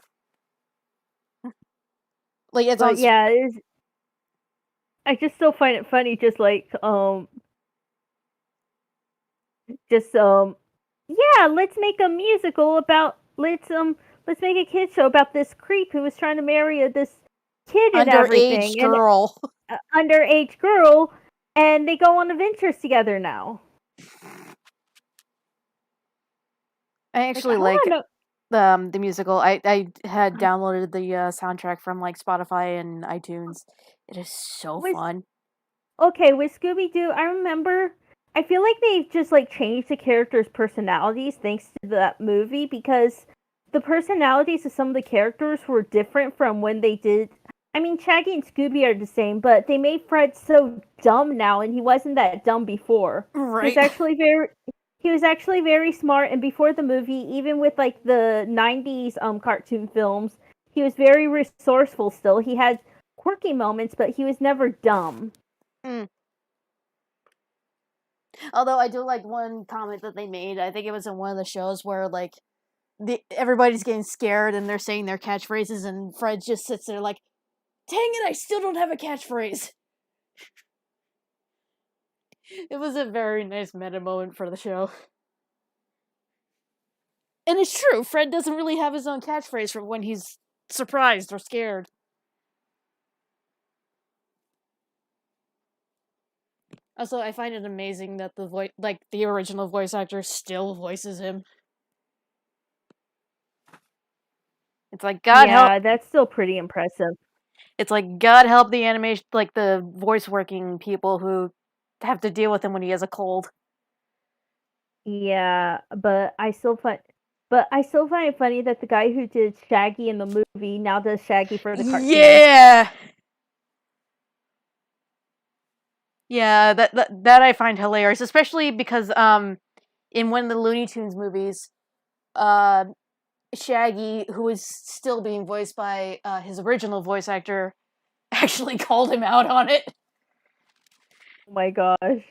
Like it's on. Yeah, I just still find it funny, just like yeah, let's make a musical about let's make a kid show about this creep who was trying to marry this kid and everything. Underage girl. Underage girl, and they go on adventures together now. I actually like the musical. I had downloaded the soundtrack from like Spotify and iTunes. It is so fun. Okay, with Scooby-Doo, I feel like they've just like changed the characters' personalities thanks to that movie, because the personalities of some of the characters were different from when they did. I mean, Shaggy and Scooby are the same, but they made Fred so dumb now, and he wasn't that dumb before. Right. He was actually very smart, and before the movie, even with like the 90s cartoon films, he was very resourceful still. He had quirky moments, but he was never dumb. Although I do like one comment that they made. I think it was in one of the shows where like everybody's getting scared and they're saying their catchphrases, and Fred just sits there like, dang it, I still don't have a catchphrase. It was a very nice meta moment for the show. And it's true, Fred doesn't really have his own catchphrase for when he's surprised or scared. Also, I find it amazing that the original voice actor still voices him. It's like, God help. Yeah, that's still pretty impressive. It's like, God help the animation, like the voice working people who have to deal with him when he has a cold. Yeah, but I still find it funny that the guy who did Shaggy in the movie now does Shaggy for the cartoon. Yeah. Yeah, that I find hilarious, especially because in one of the Looney Tunes movies, Shaggy, who is still being voiced by his original voice actor, actually called him out on it. Oh my gosh.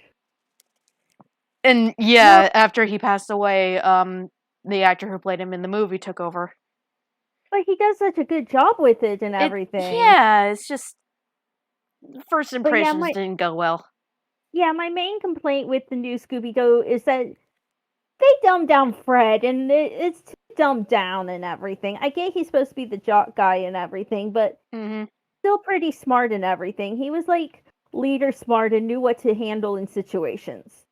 And yeah, after he passed away, the actor who played him in the movie took over. But he does such a good job with it and everything. Yeah, it's just first impressions didn't go well. Yeah, my main complaint with the new Scooby-Doo is that they dumbed down Fred, and it's too dumbed down and everything. I get he's supposed to be the jock guy and everything, but still pretty smart and everything. He was like leader smart and knew what to handle in situations.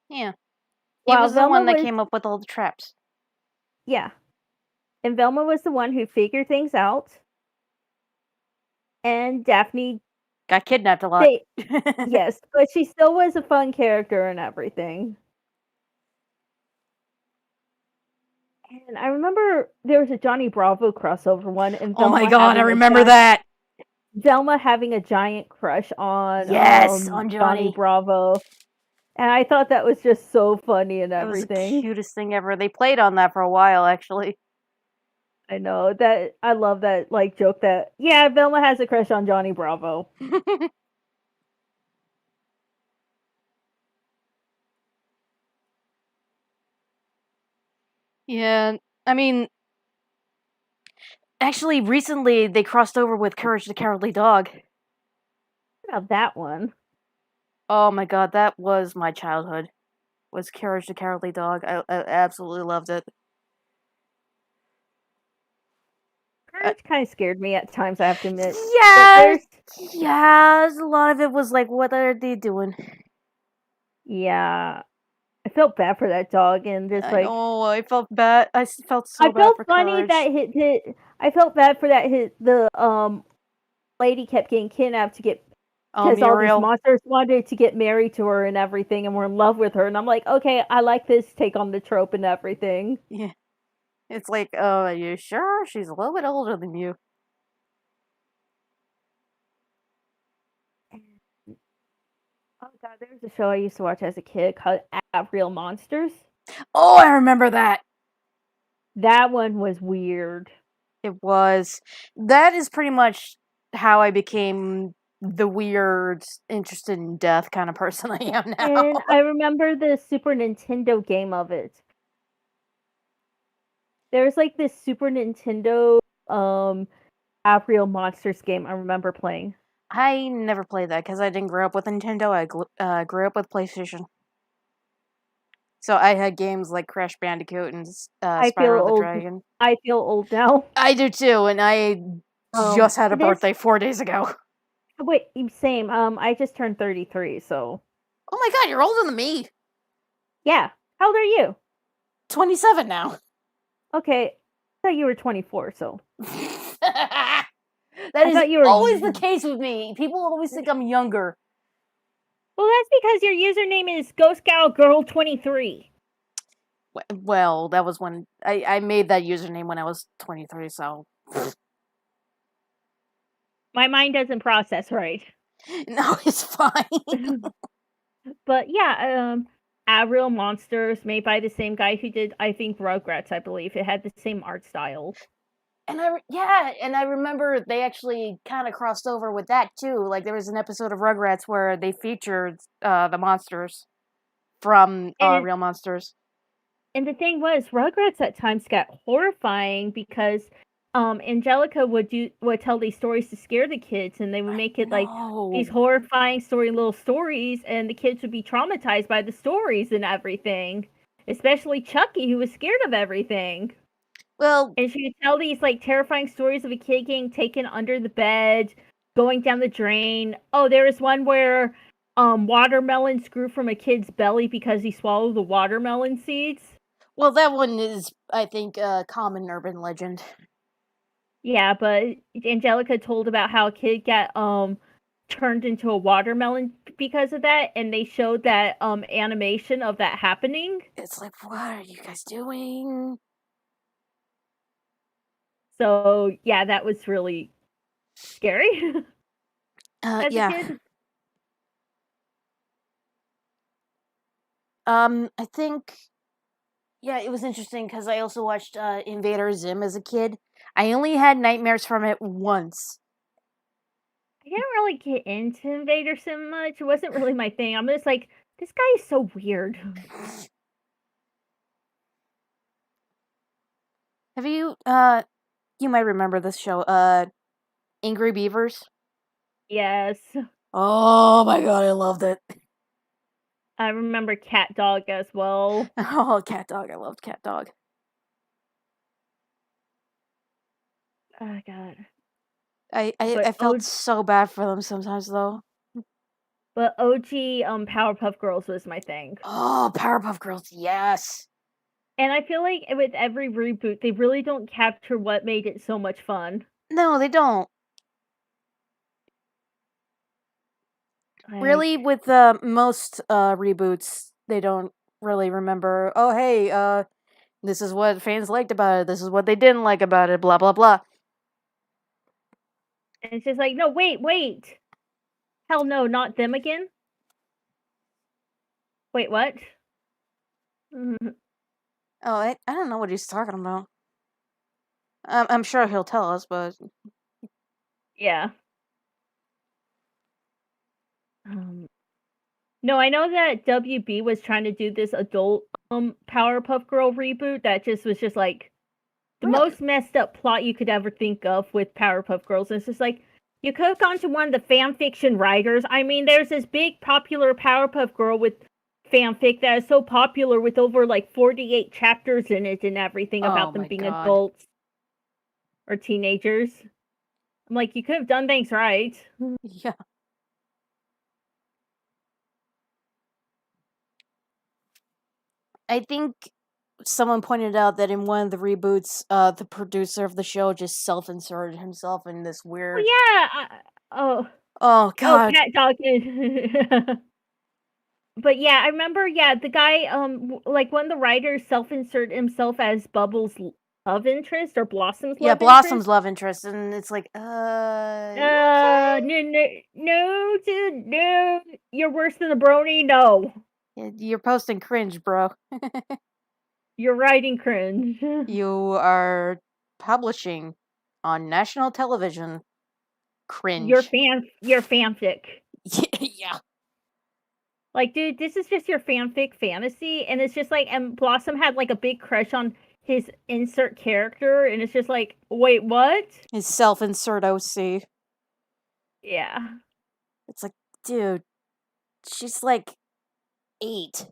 Yeah. He was the one that came up with all the traps. Yeah. And Velma was the one who figured things out. And Daphne got kidnapped a lot. Yes, but she still was a fun character and everything. And I remember there was a Johnny Bravo crossover one. And oh my god, I remember that! Velma having a giant crush on on Johnny Bravo. And I thought that was just so funny and everything. It was the cutest thing ever. They played on that for a while, actually. I know that. I love that joke that Velma has a crush on Johnny Bravo. Yeah, I mean, actually, recently they crossed over with Courage the Cowardly Dog. What about that one? Oh my god, that was my childhood. Was Courage the Cowardly Dog. I absolutely loved it. Courage kind of scared me at times, I have to admit. Yeah, a lot of it was like, what are they doing? Yeah. I felt bad for that dog, and just I felt bad. I felt so bad for Courage. I felt bad for that. The lady kept getting kidnapped to get because all these monsters wanted to get married to her and everything, and were in love with her. And I'm like, okay, I like this take on the trope and everything. Yeah, it's like, are you sure? She's a little bit older than you. Oh god, there was a show I used to watch as a kid called Real Monsters. Oh, I remember that. That one was weird. It was. That is pretty much how I became the weird, interested in death kind of person I am now. And I remember the Super Nintendo game of it. There's like this Super Nintendo Real Monsters game I remember playing. I never played that because I didn't grow up with Nintendo. I grew up with PlayStation. So I had games like Crash Bandicoot and Spyro the Dragon. I feel old now. I do too, and I just had a birthday 4 days ago. Wait, same. I just turned 33, so. Oh my god, you're older than me. Yeah. How old are you? 27 now. Okay. I thought you were 24, so. That is always the case with me. People always think I'm younger. Well, that's because your username is Ghost Gal Girl 23. Well, that was when I made that username when I was 23, so. My mind doesn't process right. No, it's fine. But yeah, Real Monsters, made by the same guy who did, I think, Rugrats, I believe. It had the same art style. And I remember they actually kind of crossed over with that too. Like there was an episode of Rugrats where they featured the monsters from Real Monsters. And the thing was, Rugrats at times got horrifying because Angelica would tell these stories to scare the kids, and they would I make it like these know. horrifying little stories, and the kids would be traumatized by the stories and everything. Especially Chucky, who was scared of everything. Well, And she would tell these like terrifying stories of a kid getting taken under the bed, going down the drain. Oh, there was one where watermelons grew from a kid's belly because he swallowed the watermelon seeds. well, that one is, I think, a common urban legend. Yeah, but Angelica told about how a kid got turned into a watermelon because of that, and they showed that animation of that happening. It's like, what are you guys doing? So yeah, that was really scary as a Yeah. kid. I think, yeah, it was interesting because I also watched Invader Zim as a kid. I only had nightmares from it once. I didn't really get into Invader so much. It wasn't really my thing. I'm just like, this guy is so weird. Have you, you might remember this show, Angry Beavers? Yes. Oh my god, I loved it. I remember Cat Dog as well. Oh, Cat Dog, I loved Cat Dog. Oh god. I But felt so bad for them sometimes though. OG Powerpuff Girls was my thing. Oh, Powerpuff Girls, yes. And I feel like with every reboot, they really don't capture what made it so much fun. No, they don't. Like, Really, with most reboots, they don't really remember, oh hey, this is what fans liked about it, this is what they didn't like about it, blah blah blah. and it's just like, no, wait. Hell no, not them again. Wait, what? Mhm. Oh, I don't know what he's talking about. I'm sure he'll tell us, but Yeah. No, I know that WB was trying to do this adult Powerpuff Girl reboot that just was just like the really, most messed up plot you could ever think of with Powerpuff Girls. And it's just like you could have gone to one of the fan fiction writers. I mean, there's this big popular Powerpuff Girl with fanfic that is so popular with over like 48 chapters in it and everything oh about them my being god. adults or teenagers. I'm like, you could have done things right. Yeah. I think someone pointed out that in one of the reboots, the producer of the show just self-inserted himself in this Oh weird. yeah. Oh, Oh oh, god. cat dog. But yeah, I remember. Yeah, the guy, like one of the writers self-insert himself as Bubbles' love interest or Blossom's Yeah, love interest. Blossom's love interest, and it's like, you okay? No, dude, no. You're worse than a brony. No, You're posting cringe, bro. you're writing cringe. You are publishing on national television. You're Cringe. you're fanfic. Yeah. Like, dude, this is just your fanfic fantasy, and it's just like, and Blossom had like a big crush on his insert character, and it's just like, wait, what? His self-insert OC. Yeah. It's like, dude, she's like 8.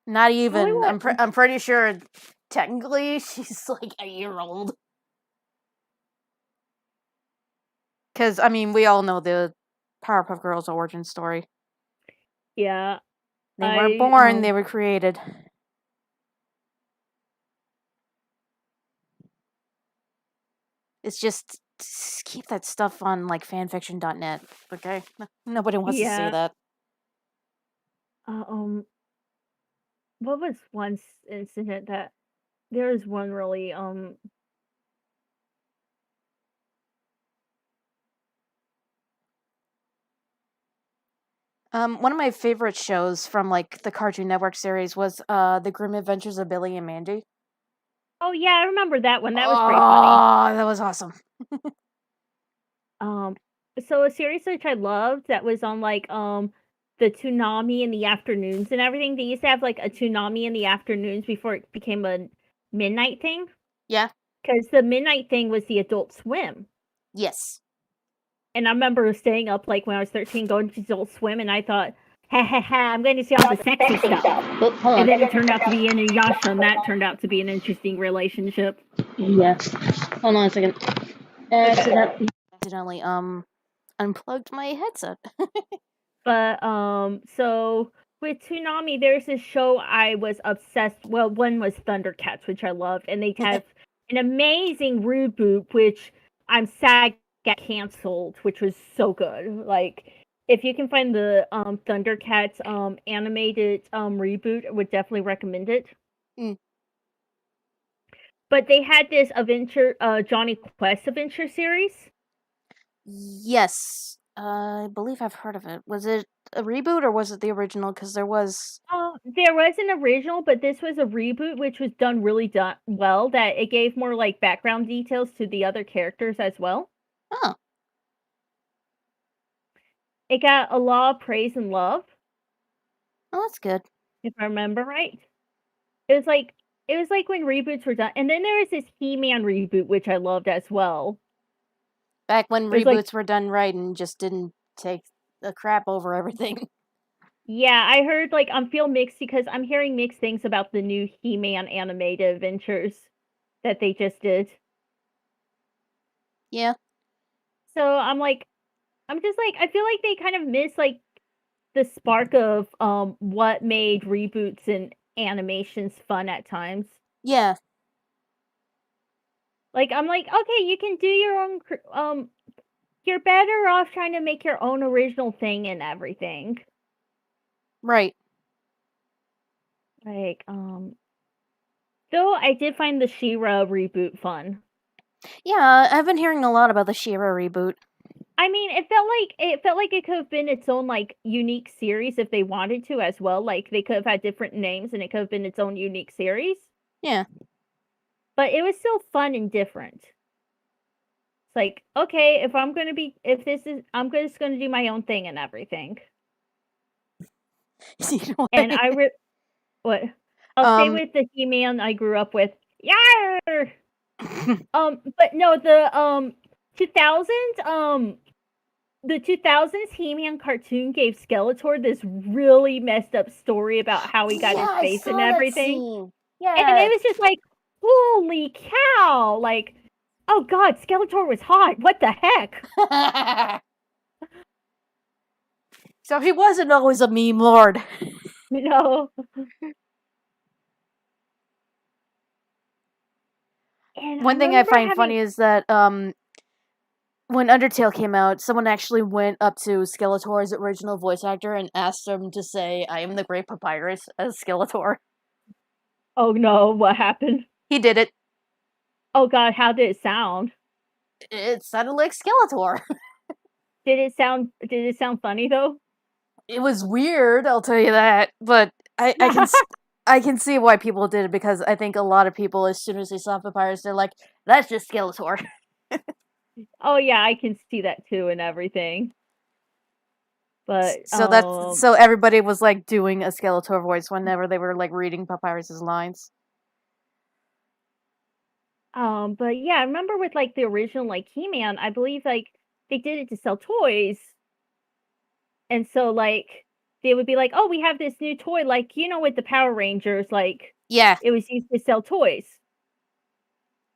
Not Only even. what? I'm pretty sure technically she's like a year old. Cuz I mean, we all know the Powerpuff Girls origin story. Yeah. They weren't I born, they were created. It's just keep that stuff on like fanfiction.net, okay? Nobody wants to see yeah. that. Uh, um what was one incident that there was one really One of my favorite shows from like the Cartoon Network series was The Grim Adventures of Billy and Mandy. oh yeah, I remember that one. That was pretty funny. Oh, that was awesome. Um so a series which I loved that was on like the Toonami in the afternoons and everything. They used to have like a Toonami in the afternoons before it became a Midnight Thing? Yeah. Because the Midnight Thing was the Adult Swim. Yes. And I remember staying up like when I was 13, going to Adult Swim, and I thought, ha ha ha, I'm going to see all the sexy stuff. Oh, hold And on. then it turned out to be Inuyasha, and that turned out to be an interesting relationship. Yeah. Hold on a second. Accidentally unplugged my headset. But so with Toonami, there's this show I was obsessed. Well, one was Thundercats, which I loved, and they have an amazing reboot, which I'm sad got canceled, which was so good. Like, if you can find the Thundercats animated reboot, I would definitely recommend it. Mm. But they had this adventure, Johnny Quest adventure series. Yes. I believe I've heard of it. Was it a reboot or was it the original? Because there was. There was an original, but this was a reboot, which was done really well. That it gave more like background details to the other characters as well. Oh. It got a lot of praise and love, Oh, that's good. if I remember right. It was like when reboots were done, and then there was this He-Man reboot, which I loved as well. Back when It was like, reboots were done right and just didn't take the crap over everything. yeah, I heard like I'm feel mixed because I'm hearing mixed things about the new He-Man animated adventures that they just did. Yeah. So I'm just like I feel like they kind of miss like the spark of what made reboots and animations fun at times. Yeah. Like I'm like, okay, you can do your own you're better off trying to make your own original thing and everything. Right. Like though I did find the She-Ra reboot fun. Yeah, I've been hearing a lot about the She-Ra reboot. I mean, it felt like it could have been its own like unique series if they wanted to as well. Like they could have had different names and it could have been its own unique series. Yeah. But it was still fun and different. It's like, okay, I'm just gonna do my own thing and everything. You know And what? I'll stay Um. with the He-Man I grew up with. Yar! But no, the 2000s, the 2000s He-Man cartoon gave Skeletor this really messed up story about how he got his I face saw and that everything. scene. And Yeah. it was just like, holy cow! Like, oh god, Skeletor was hot. What the heck? So he wasn't always a meme lord. No. And One thing I find funny is that when Undertale came out, someone actually went up to Skeletor's original voice actor and asked him to say, "I am the Great Papyrus" as Skeletor. Oh no, what happened? He did it. Oh god, how did it sound? It sounded like Skeletor. Did it sound funny though? It was weird, I'll tell you that. But I can see why people did it because I think a lot of people, as soon as they saw Papyrus, they're like, "That's just Skeletor." Oh yeah, I can see that too and everything. But So everybody was like doing a Skeletor voice whenever they were like reading Papyrus's lines. but yeah, I remember with like the original like He-Man, I believe like they did it to sell toys. And so like they would be like, "Oh, we have this new toy like, with the Power Rangers like Yeah. it was used to sell toys."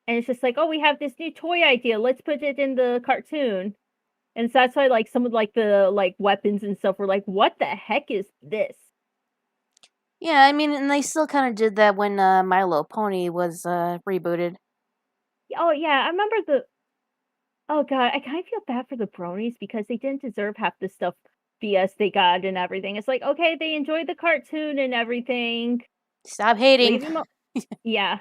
And it's just like, "Oh, we have this new toy idea. Let's put it in the cartoon." And so that's why like some of like the like weapons and stuff were like, "What the heck is this?" Yeah, I mean, and they still kind of did that when My Little Pony was rebooted. Oh yeah, I remember the oh god, I kind of feel bad for the bronies because they didn't deserve half the stuff BS they got and everything. It's like, okay, they enjoyed the cartoon and everything. Stop hating. Leave them yeah.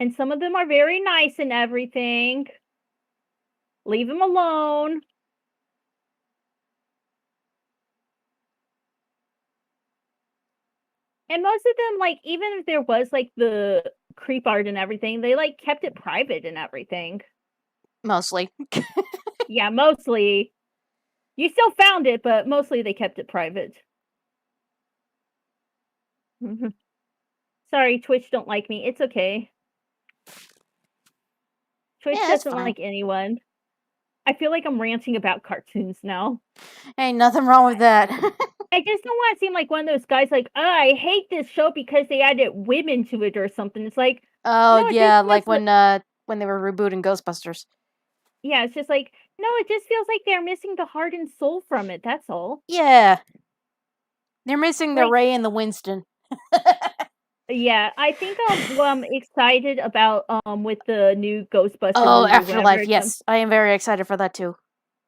And some of them are very nice and everything. Leave them alone. And most of them, like, even if there was like the creep art and everything, they like kept it private and everything. Mostly. Yeah, mostly. You still found it, but mostly they kept it private. Sorry, Twitch don't like me. It's okay. Choice Yeah, that's doesn't fine. like anyone. I feel like I'm ranting about cartoons now. Ain't nothing wrong with that. I just don't want to seem like one of those guys like, oh, I hate this show because they added women to it or something. It's like, Oh no, it just yeah, feels like like, when they were rebooting Ghostbusters. yeah, it's just like, no, it just feels like they're missing the heart and soul from it. That's all. Yeah, they're missing the Like, Ray and the Winston. yeah, I think what I'm excited about with the new Ghostbuster Oh, movie whenever Afterlife. it comes. Yes, I am very excited for that too.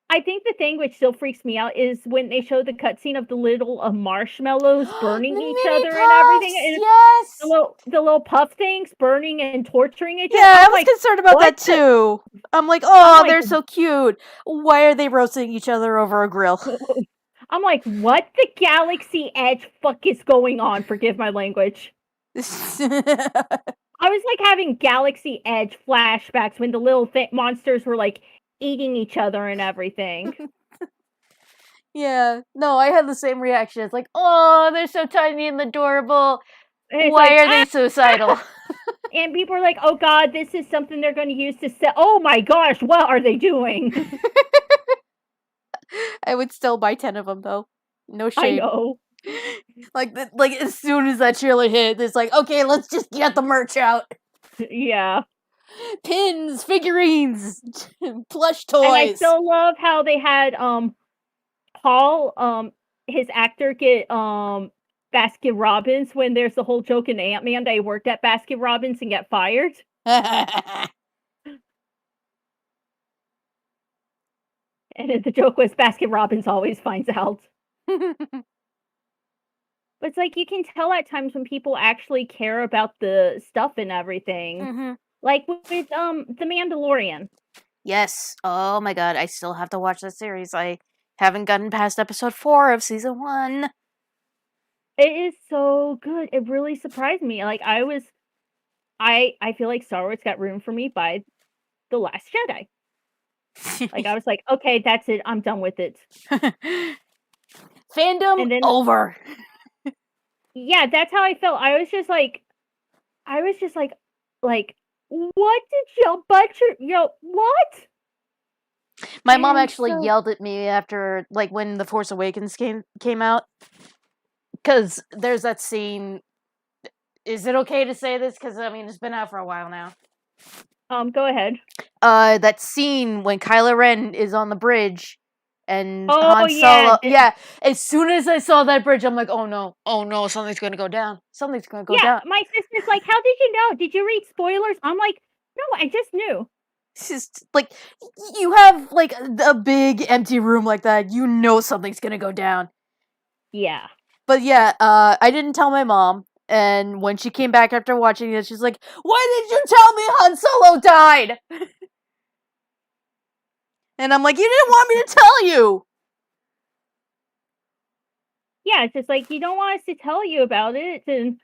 I think the thing which still freaks me out is when they show the cutscene of the little marshmallows The burning each mini other and everything, puffs. and Yes. the little puff things burning and torturing each Yeah, other. I I'm was like, concerned about what? that too. I'm like, I'm oh, like, they're so cute. Why are they roasting each other over a grill? I'm like, what the galaxy edge fuck is going on? Forgive my language. I was like having Galaxy Edge flashbacks when the little monsters were like eating each other and everything. Yeah, no, I had the same reaction. It's like, oh, they're so tiny and adorable. And it's Why like, are they suicidal? and people are like, oh god, this is something they're going to use to sell. Oh my gosh, what are they doing? I would still buy 10 of them though. No I shame. know. Like as soon as that trailer hit, it's like, okay, let's just get the merch out. Yeah. Pins, figurines, plush And I toys. still love how they had Paul his actor get Baskin Robbins when there's the whole joke in Ant-Man that he worked at Baskin Robbins and get fired. And the joke was Baskin Robbins always finds out. But it's like you can tell at times when people actually care about the stuff and everything. Mm-hmm. Like with The Mandalorian. Yes. Oh my god, I still have to watch that series. I haven't gotten past episode 4 of season 1. It is so good. It really surprised me. Like I feel like Star Wars got ruined for me by The Last Jedi. Like I was like, okay, that's it. I'm done with it. Fandom And then over. yeah, that's how I felt. I was just like what did y'all butcher yo what? My mom And actually so yelled at me after, like, when The Force Awakens came out, because there's that scene. Is it okay to say this? Because I mean, it's been out for a while now. go ahead. That scene when Kylo Ren is on the bridge and Oh Han yeah, Solo. Yeah, as soon as I saw that bridge, I'm like, oh no, something's gonna go down. Something's gonna go yeah. down. My sister's like, how did you know? Did you read spoilers? I'm like, no, I just knew. It's just like you have like a big empty room like that. You know something's gonna go down. Yeah. But yeah, I didn't tell my mom. And when she came back after watching it, she's like, "Why did you tell me Han Solo died?" And I'm like, "You didn't want me to tell you." Yeah, it's just like you don't want us to tell you about it, and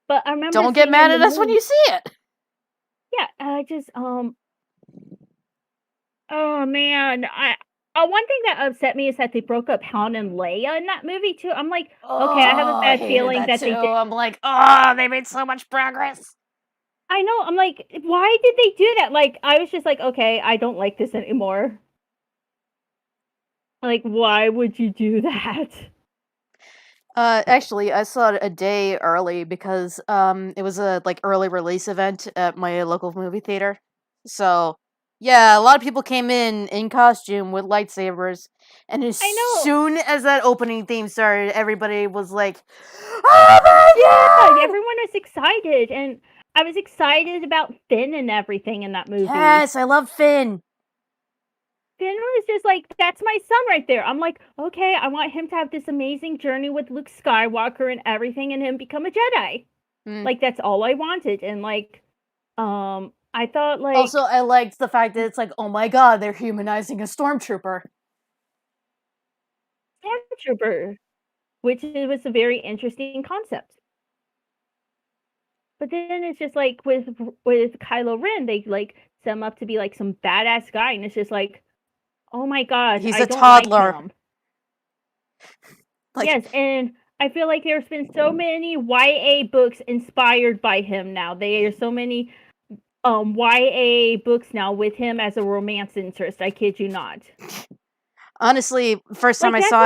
but I remember Don't get seeing in mad the at us when movie. you see it. Yeah, I just oh man, I one thing that upset me is that they broke up Han and Leia in that movie too. I'm like, okay, I have a Oh, I bad hated feeling that that too. they did. I'm like, oh, they made so much progress. I know. I'm like, why did they do that? Like, I was just like, okay, I don't like this anymore. Like, why would you do that? Actually, I saw it a day early because it was a like early release event at my local movie theater. So, yeah, a lot of people came in costume with lightsabers, and as I know. soon as that opening theme started, everybody was like, "Oh Yeah, my god!" everyone was excited, and I was excited about Finn and everything in that movie. Yes, I love Finn. Finn was just like, that's my son right there. I'm like, okay, I want him to have this amazing journey with Luke Skywalker and everything and him become a Jedi. Mm. Like that's all I wanted. And like, I thought Also, like I liked the fact that it's like, oh my god, they're humanizing a stormtrooper. Stormtrooper, which was a very interesting concept. But then it's just like with Kylo Ren, they like set him up to be like some badass guy, and it's just like, oh my gosh, He's I a don't like toddler. him. Like, Yes, and I feel like there's been so many YA books inspired by him now. There's so many YA books now with him as a romance interest. I kid you not. Honestly, first time Like I that's saw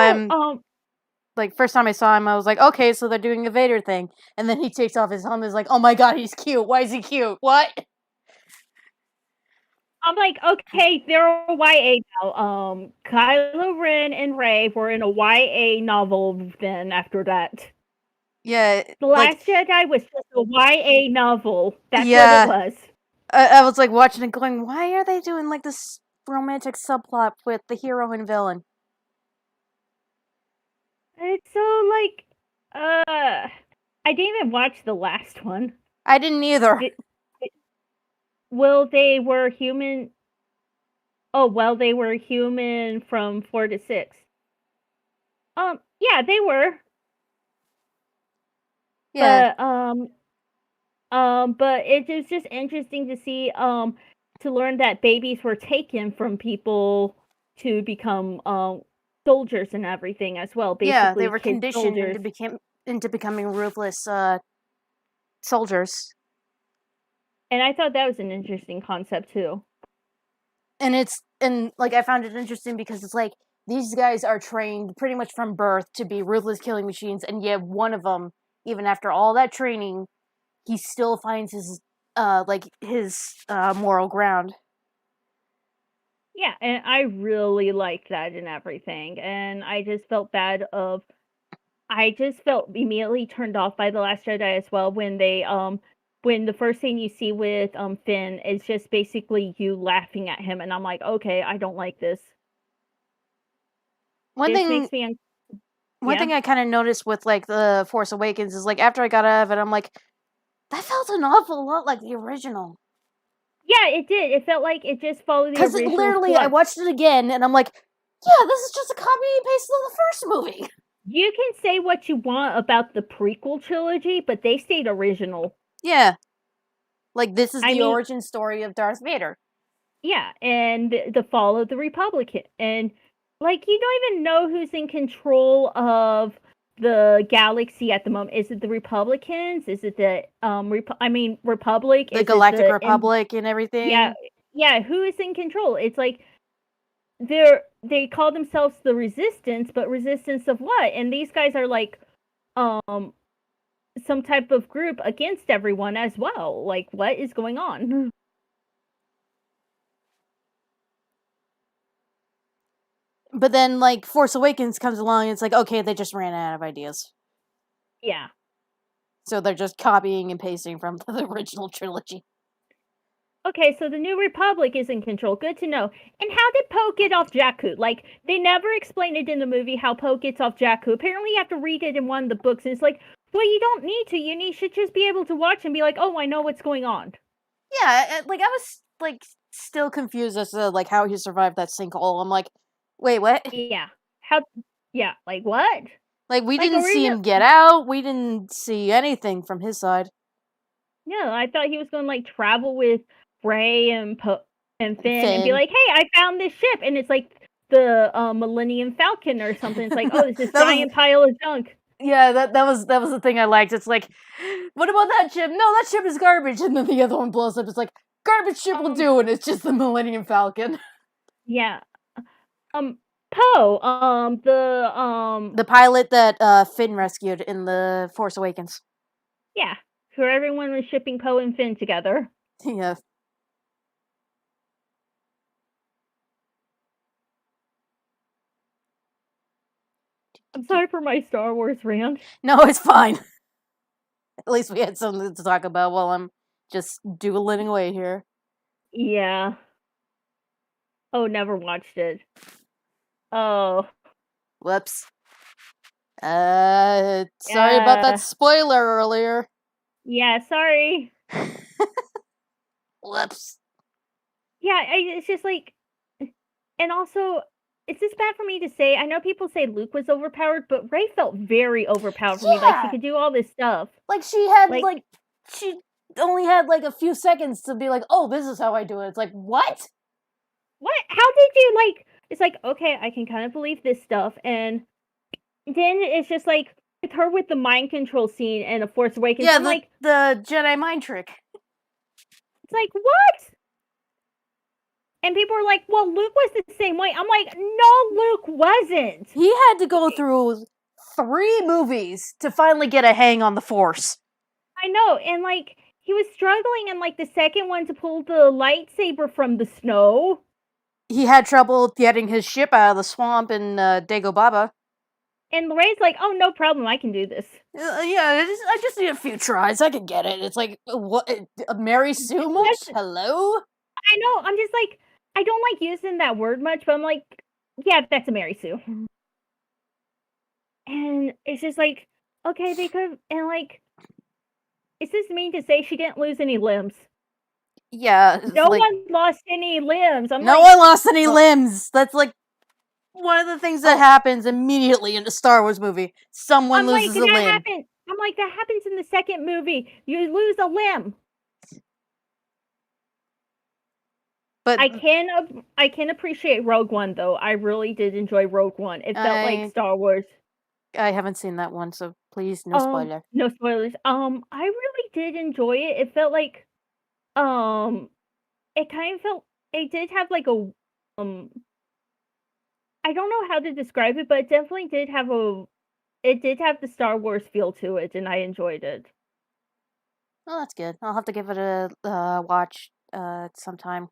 how him, I was like, okay, so they're doing a Vader thing, and then he takes off his helmet. Is like, oh my god, he's cute. Why is he cute? What? I'm like, okay, they're a YA now. Kylo Ren and Rey were in a YA novel then after that. Yeah, The like, Last Jedi was just a YA novel. That's what it yeah. was. I was like watching it, going, why are they doing like this romantic subplot with the hero and villain? It's so like, I didn't even watch the last one. I didn't either. It, well, they were human. Oh, well, they were human from 4 to 6. Yeah, they were, Yeah, but but it was just interesting to see, to learn that babies were taken from people to become, soldiers and everything as well. yeah, they Basically, were kid conditioned soldiers. into becoming ruthless soldiers, And I thought that was an interesting concept too. and like I found it interesting because it's like these guys are trained pretty much from birth to be ruthless killing machines, and yet one of them, even after all that training, he still finds his moral ground. Yeah, and I really liked that and everything. And I just felt bad of I just felt immediately turned off by The Last Jedi as well when the first thing you see with Finn is just basically you laughing at him and I'm like, "Okay, I don't like this. One This thing makes me one yeah. thing I kind of noticed with like the Force Awakens is like after I got out of it, I'm like, that felt an awful lot like the original. Yeah, it did. It felt like it just followed the Because it original literally, I plot. watched it again and I'm like, yeah, this is just a copy and paste of the first movie. You can say what you want about the prequel trilogy, but they stayed original. Yeah, like this is I the mean, origin story of Darth Vader. yeah, and the fall of the Republic, and like you don't even know who's in control of the galaxy at the moment. Is it the Republicans? Is it the Republic? The Is it Galactic the Republic and yeah, everything. yeah, who is in control? It's like they call themselves the Resistance, but resistance of what? And these guys are like um some type of group against everyone as well. Like what is going on? But then, like, Force Awakens comes along and it's like, okay, they just ran out of ideas. Yeah. So they're just copying and pasting from the original trilogy. Okay, so the New Republic is in control. Good to know. And how did Poe get off Jakku? Like, they never explain it in the movie how Poe gets off Jakku. Apparently, you have to read it in one of the books, and it's like, well, you don't need to. You should just be able to watch and be like, oh, I know what's going on. Yeah, like, I was, like, still confused as to, like, how he survived that sinkhole. I'm like, wait, what? Yeah. How? Yeah. Like what? Like, we Like didn't see original? him get out. We didn't see anything from his side. No, I thought he was going to like travel with Rey and and Finn and be Finn. like, hey, I found this ship, and it's like the Millennium Falcon or something. It's like, oh, it's this That was giant pile of junk. yeah, that was the thing I liked. It's like, what about that ship? No, that ship is garbage. And then the other one blows up. It's like garbage ship will do, and it's just the Millennium Falcon. Yeah. Poe, The pilot that Finn rescued in the Force Awakens. yeah, where everyone was shipping Poe and Finn together. Yeah. I'm sorry for my Star Wars rant. No, it's fine. At least we had something to talk about while I'm just doodling away here. Yeah. Oh, never watched it. Oh, Whoops. Sorry about that yeah. spoiler earlier. Yeah, sorry. Whoops. Yeah, it's just like, and also, is this bad for me to say? I know people say Luke was overpowered, but Rey felt very overpowered for me. Like she Yeah. could do all this stuff. Like she had Like she only had like a few seconds to be like, "Oh, this is how I do it." It's like, "What?" what? How did you like? It's like okay, I can kind of believe this stuff, and then it's just like with her with the mind control scene and the Force Awakens. Yeah, I'm like, the Jedi mind trick. It's like, what? And people were like, well, Luke was the same way. I'm like, no, Luke wasn't. He had to go through 3 movies to finally get a hang on the Force. I know, and like he was struggling in like the second one to pull the lightsaber from the snow. He had trouble getting his ship out of the swamp in Dagobah. And Rey's like, oh, no problem, I can do this. Yeah, I just need a few tries. I can get it. It's like, what? Mary Sue much? Hello? I know, I'm just like, I don't like using that word much, but I'm like, yeah, that's a Mary Sue. And it's just like, okay, they could, and like, it's just mean to say she didn't lose any limbs. Yeah. No one lost any limbs. No one lost any limbs. That's like one of the things that happens immediately in a Star Wars movie. Someone loses a limb. I'm like, that happens in the second movie. You lose a limb. But I can appreciate Rogue One though. I really did enjoy Rogue One. It felt like Star Wars. I haven't seen that one, so please, no spoiler. No spoilers. I really did enjoy it. It felt like, it kind of felt. It did have like a, I don't know how to describe it, but it definitely did have a. It did have the Star Wars feel to it, and I enjoyed it. Oh, that's good. I'll have to give it a watch sometime.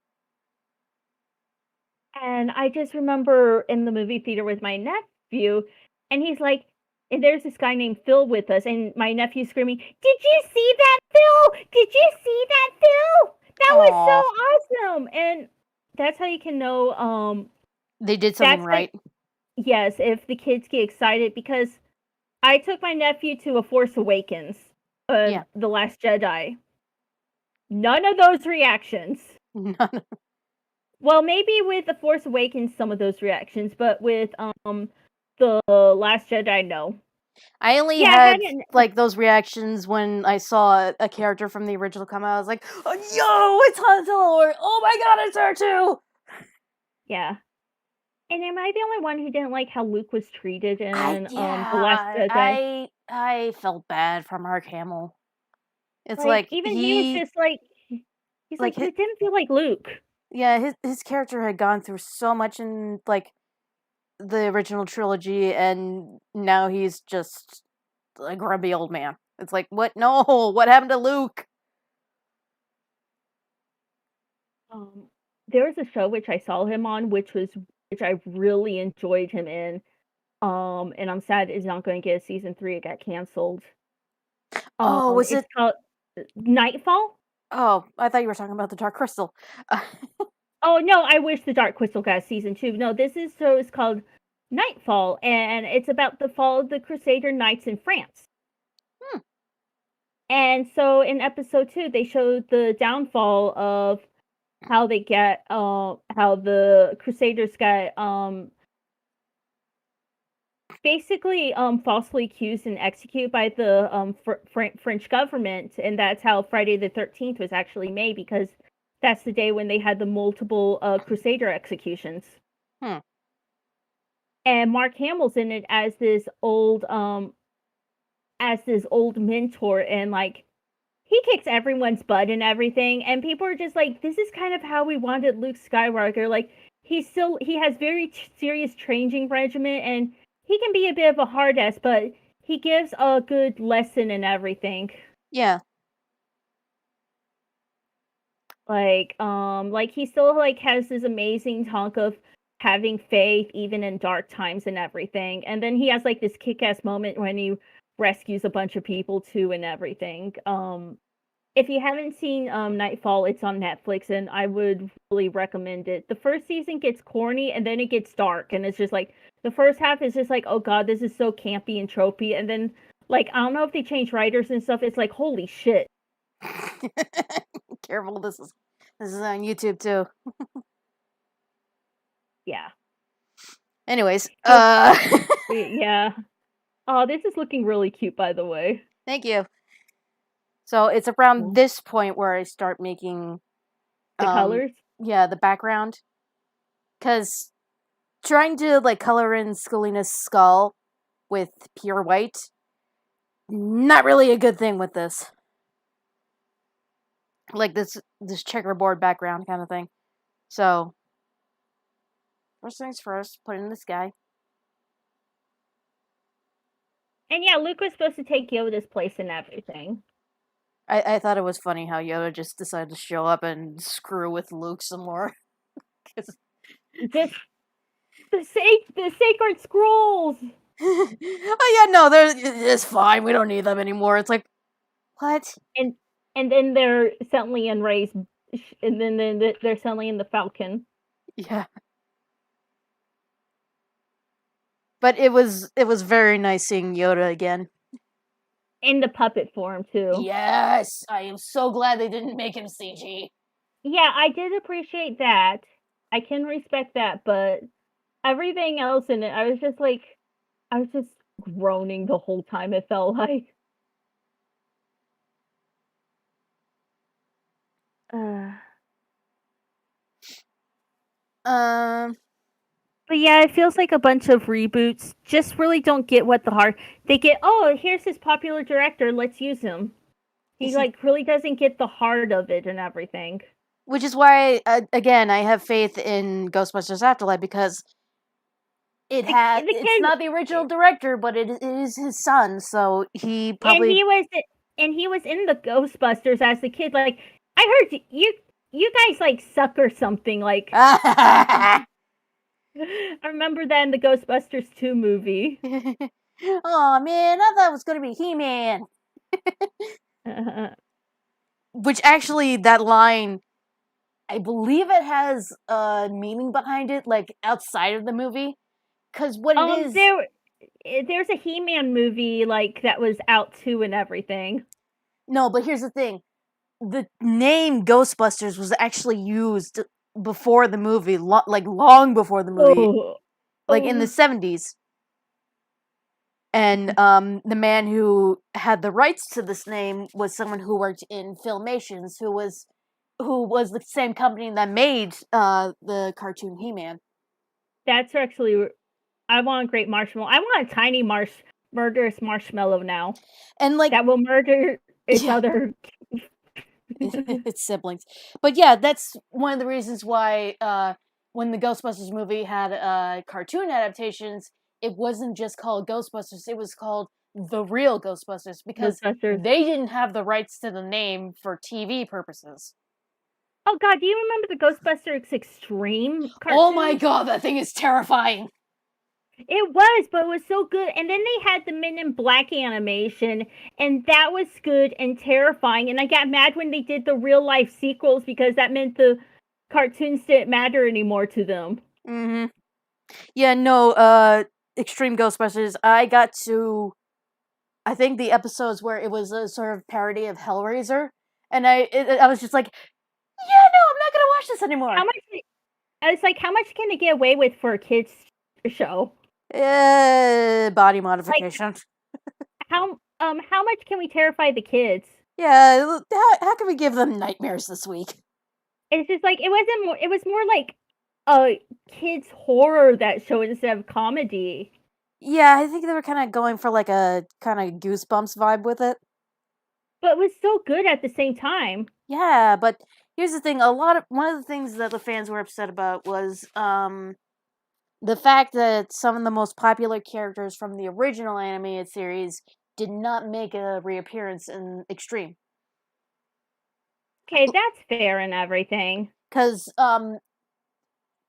And I just remember in the movie theater with my nephew, and he's like, and there's this guy named Phil with us, and my nephew screaming, "Did you see that, Phil? Did you see that, Phil? That was so awesome!" And that's how you can know they did something right. Yes, if the kids get excited, because I took my nephew to A Force Awakens, The Last Jedi. None of those reactions. None. Well, maybe with The Force Awakens, some of those reactions, but with The Last Jedi, no. I only had like those reactions when I saw a character from the original come out. I was like, oh, "Yo, it's Han Solo!" Oh my god, it's R2! Yeah. And am I the only one who didn't like how Luke was treated in The Last Jedi? I felt bad for Mark Hamill. It's like even he was just like, he's like, it didn't feel like Luke. Yeah, his character had gone through so much in like the original trilogy, and now he's just a grubby old man. It's like, what? No, what happened to Luke? There was a show which I saw him on, which I really enjoyed him in. And I'm sad it's not going to get a season 3. It got canceled. Was it's called Nightfall? Oh, I thought you were talking about the Dark Crystal. Oh no, I wish the Dark Crystal got a season 2. No, this show is called Nightfall, and it's about the fall of the Crusader Knights in France. And so in episode 2, they showed the downfall of how they get how the Crusaders got basically falsely accused and executed by the French government, and that's how Friday the 13th was actually made, because that's the day when they had the multiple Crusader executions. And Mark Hamill's in it as this old mentor, and like he kicks everyone's butt and everything, and people are just like, this is kind of how we wanted Luke Skywalker. Like he has very serious training regimen, and he can be a bit of a hard ass, but he gives a good lesson and everything. Yeah. Like he still like has this amazing talk of having faith even in dark times and everything. And then he has like this kick-ass moment when he rescues a bunch of people too and everything. If you haven't seen Nightfall, it's on Netflix, and I would really recommend it. The first season gets corny, and then it gets dark, and it's just like the first half is just like, oh god, this is so campy and tropey, and then like I don't know if they change writers and stuff. It's like, holy shit. Careful, this is on YouTube too. Yeah. Anyways, yeah. Oh, this is looking really cute, by the way. Thank you. So it's around this point where I start making the colors. Yeah, the background, because trying to like color in Skelina's skull with pure white, not really a good thing with this. like this checkerboard background kind of thing. So first things first, put it in the sky. And yeah, Luke was supposed to take Yoda's place and everything. I thought it was funny how Yoda just decided to show up and screw with Luke some more. This the sacred scrolls. Oh yeah, no, it's fine. We don't need them anymore. It's like, what? And then they're suddenly in Rey's, and then they're suddenly in the Falcon. Yeah. But it was very nice seeing Yoda again. In the puppet form too. Yes, I am so glad they didn't make him CG. Yeah, I did appreciate that. I can respect that, but everything else in it, I was just groaning the whole time. It felt like. But yeah, it feels like a bunch of reboots just really don't get what the heart. They get, oh, here's this popular director, let's use him. He like really doesn't get the heart of it and everything. Which is why, again, I have faith in Ghostbusters Afterlife because it's not the original director, but it is his son, so he probably and he was in the Ghostbusters as a kid. Like I heard you guys like suck or something. Like I remember that in the Ghostbusters 2 movie. Oh man, I thought it was gonna be He-Man. Which actually, that line, I believe it has a meaning behind it, like outside of the movie. Because what it is, there's a He-Man movie like that was out too and everything. No, but here's the thing: the name Ghostbusters was actually used before the movie, like long before the movie, in the 70s. And the man who had the rights to this name was someone who worked in Filmations, who was the same company that made the cartoon He-Man. That's actually, I want a great marshmallow. I want a tiny murderous marshmallow now, and like that will murder its other its siblings. But yeah, that's one of the reasons why when the Ghostbusters movie had cartoon adaptations, it wasn't just called Ghostbusters, it was called The Real Ghostbusters, because they didn't have the rights to the name for TV purposes. Oh god, do you remember the Ghostbusters Extreme cartoon? Oh my god, that thing is terrifying! It was, but it was so good. And then they had the Men in Black animation, and that was good and terrifying. And I got mad when they did the real life sequels because that meant the cartoons didn't matter anymore to them. Mm-hmm. Yeah, no, Extreme Ghostbusters, I got to, I think, the episodes where it was a sort of parody of Hellraiser, and I was just like, yeah, no, I'm not gonna watch this anymore. I was like, how much can they get away with for a kids show? Body modification. Like, how much can we terrify the kids? Yeah, how can we give them nightmares this week? It's just like, it was more like a kids horror, that show, instead of comedy. Yeah, I think they were kind of going for like a kind of Goosebumps vibe with it. But it was so good at the same time. Yeah, but here's the thing, one of the things that the fans were upset about was the fact that some of the most popular characters from the original animated series did not make a reappearance in Extreme. Okay, that's fair and everything. Because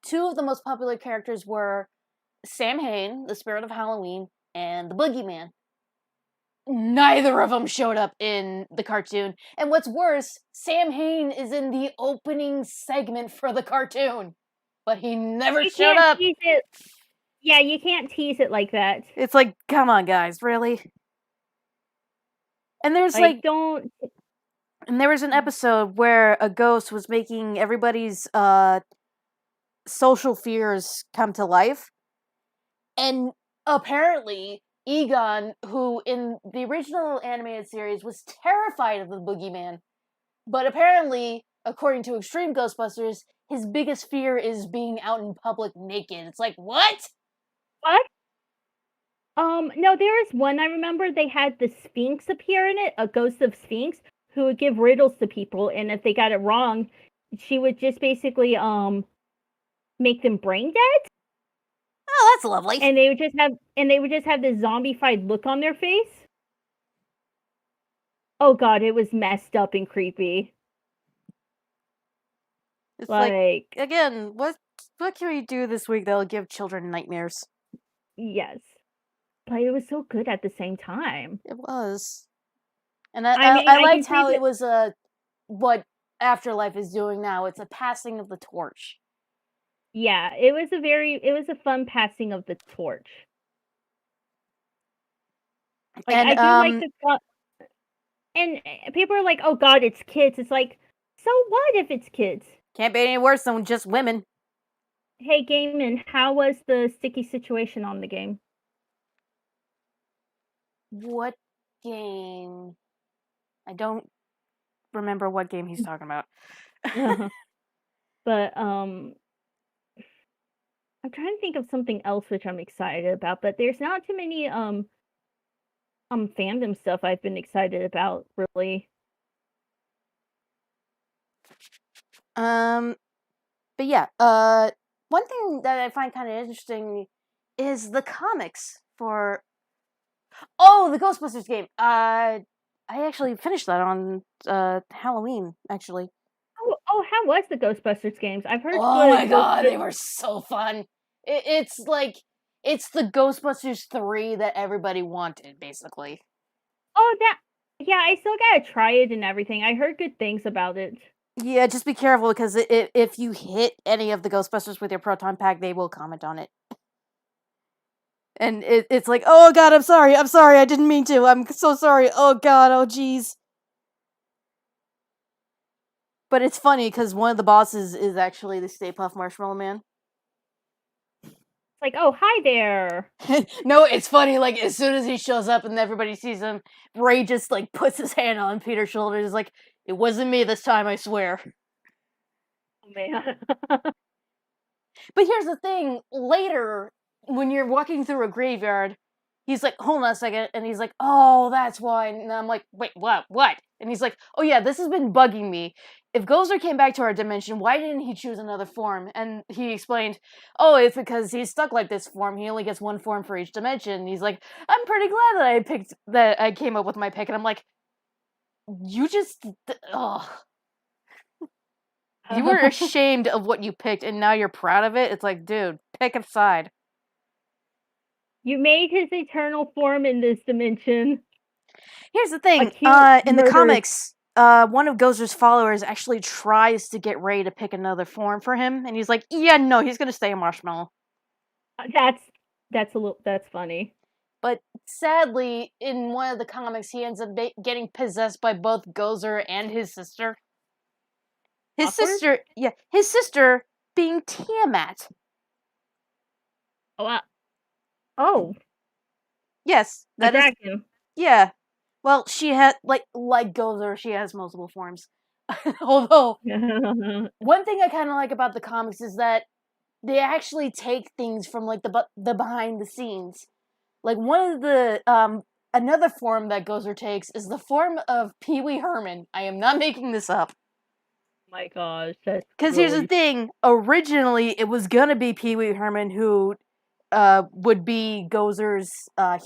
two of the most popular characters were Sam Hain, the Spirit of Halloween, and the Boogeyman. Neither of them showed up in the cartoon. And what's worse, Sam Hain is in the opening segment for the cartoon. But he never showed up. Yeah, you can't tease it like that. It's like, come on, guys, really? And there's and there was an episode where a ghost was making everybody's social fears come to life. And apparently, Egon, who in the original animated series was terrified of the Boogeyman, but apparently, according to Extreme Ghostbusters, his biggest fear is being out in public naked. It's like, what? What? No, there was one I remember, they had the Sphinx appear in it, a ghost of Sphinx, who would give riddles to people, and if they got it wrong, she would just basically make them brain dead, Oh, that's lovely. and they would just have this zombified look on their face. Oh god, it was messed up and creepy. It's Like, again, what can we do this week that'll give children nightmares? yes. But it was so good at the same time. It was. And I mean, I I can liked say how that it was what Afterlife is doing now. It's a passing of the torch. yeah, it was a fun passing of the torch. Like, And I do like the thought and people are like, "Oh god, it's kids." It's like, "So what if it's kids?" can't be any worse than just women. Hey, Gaiman, how was the sticky situation on the game? What game? I don't remember what game he's talking about. But, I'm trying to think of something else which I'm excited about, but there's not too many, fandom stuff I've been excited about, really. But yeah, one thing that I find kind of interesting is the comics for the Ghostbusters game. I actually finished that on Halloween, actually. How was the Ghostbusters games? I've heard Oh good my god, Ghostbusters. they were so fun. It's like it's the Ghostbusters 3 that everybody wanted, basically. Oh, that yeah, I still gotta try it and everything. I heard good things about it. Yeah, just be careful because if you hit any of the Ghostbusters with your proton pack, they will comment on it. And it's like, oh god, I'm sorry, I didn't mean to, I'm so sorry, oh god, oh jeez. But it's funny because one of the bosses is actually the Stay Puft Marshmallow Man. It's like, "Oh, hi there." No, it's funny, like, as soon as he shows up and everybody sees him, Ray just, like, puts his hand on Peter's shoulder and is like, it wasn't me this time, I swear. Oh, man. But here's the thing, later, when you're walking through a graveyard, he's like, hold on a second, and he's like, oh, that's why, and I'm like, wait, what? And he's like, oh yeah, this has been bugging me. If Gozer came back to our dimension, why didn't he choose another form? And he explained, oh, it's because he's stuck like this form, he only gets one form for each dimension. And he's like, I'm pretty glad that I came up with my pick, and I'm like, you just, ugh. You were ashamed of what you picked, and now you're proud of it? It's like, dude, pick a side. You made his eternal form in this dimension. Here's the thing, Acute in the murder. comics, one of Gozer's followers actually tries to get Ray to pick another form for him, and he's like, yeah, no, he's gonna stay a marshmallow. That's funny. But sadly, in one of the comics, he ends up getting possessed by both Gozer and his sister. Awkward? His sister being Tiamat. Oh, oh, Yes, a that is, dragon. yeah. Well, she had, like Gozer, she has multiple forms. Although, one thing I kind of like about the comics is that they actually take things from, like, the behind the scenes. Like, one of the, another form that Gozer takes is the form of Pee Wee Herman. I am not making this up. My gosh, that's Because here's the really thing, originally it was gonna be Pee Wee Herman who would be Gozer's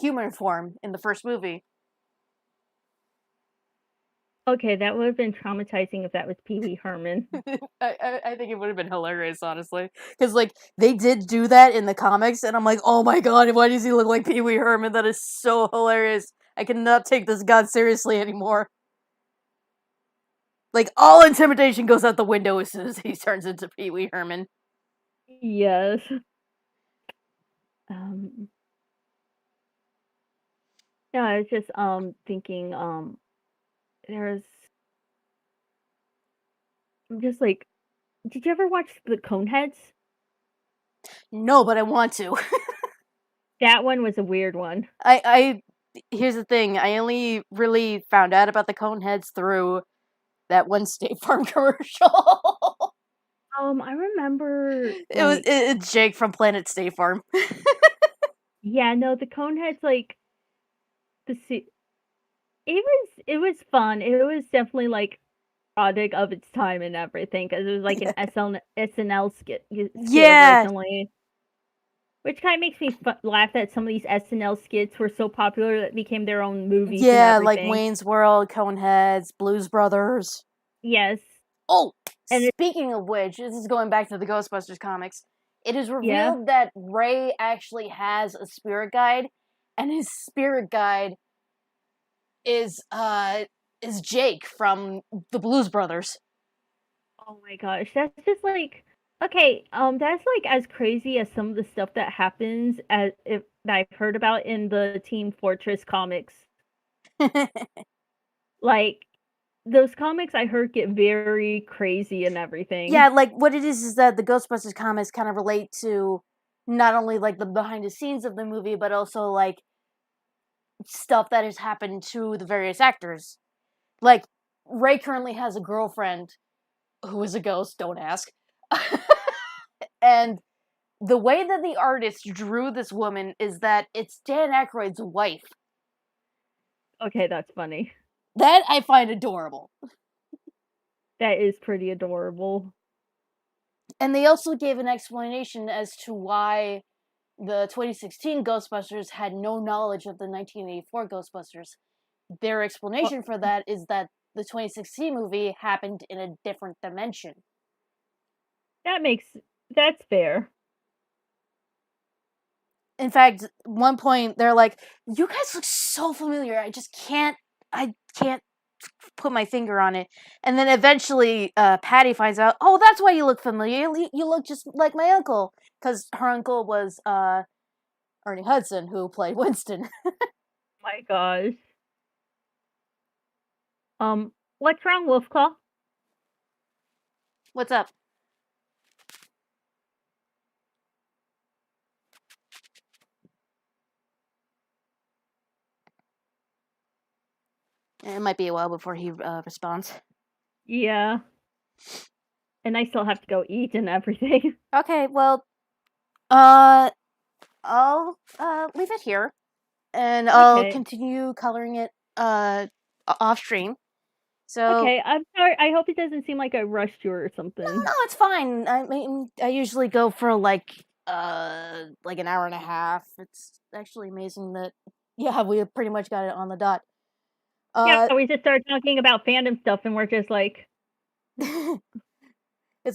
human form in the first movie. okay. That would have been traumatizing if that was Pee Wee Herman. I think it would have been hilarious, honestly. Because, like, they did do that in the comics, and I'm like, oh my god, why does he look like Pee Wee Herman? That is so hilarious. I cannot take this god seriously anymore. Like, all intimidation goes out the window as soon as he turns into Pee Wee Herman. Yes. Um. Yeah, I was just thinking there's I'm just like, did you ever watch the Coneheads? No, but I want to. That one was a weird one. I here's the thing, I only really found out about the Coneheads through that one State Farm commercial. I remember It's Jake from Planet State Farm. yeah, no, the Coneheads like the it was fun. It was definitely like product of its time and everything because it was like an SNL skit Yeah, originally, which kind of makes me laugh that some of these SNL skits were so popular that became their own movies and yeah, like everything. Wayne's World, Coneheads, Blues Brothers. Yes, Oh, and speaking of which, this is going back to the Ghostbusters comics. It is yeah. revealed that Ray actually has a spirit guide, and his spirit guide is Jake from the Blues Brothers. Oh my gosh, that's just like okay. That's like as crazy as some of the stuff that happens as if that I've heard about in the Team Fortress comics. Like those comics I heard get very crazy and Yeah, everything. like what it is that the Ghostbusters comics kind of relate to not only like the behind the scenes of the movie, but also like stuff that has happened to the various actors. Like Ray currently has a girlfriend who is a ghost, don't ask. And the way that the artist drew this woman is that it's Dan Aykroyd's wife. Okay, that's funny. That I find adorable. That is pretty adorable. And they also gave an explanation as to why the 2016 Ghostbusters had no knowledge of the 1984 Ghostbusters. Their Well, explanation for that is that the 2016 movie happened in a different dimension. that makes that's fair. In fact, one point they're like, "You guys look so familiar. I can't put my finger on it." And then eventually, Patty finds out, "Oh, that's why you look familiar. You look just like my uncle, because her uncle was Ernie Hudson, who played Winston." My gosh. What's wrong, Wolfclaw? What's up? It might be a while before he responds. Yeah, and I still have to go eat and everything. Okay, well, uh, I'll leave it here, and I'll Okay. continue coloring it off stream. So Okay, I'm sorry. I hope it doesn't seem like I rushed you or something. no, it's fine. I mean, I usually go for like an hour and a half. It's actually amazing that yeah, we pretty much got it on the dot. Yeah, Uh, we just started talking about fandom stuff, and we're just like, it's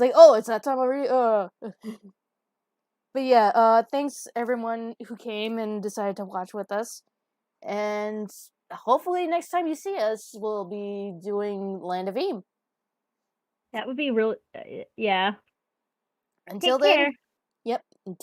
like, oh, it's that time already. But yeah, thanks everyone who came and decided to watch with us, and hopefully next time you see us, we'll be doing Land of Eam. that would be real. Yeah. Until Take then, care. yep. Until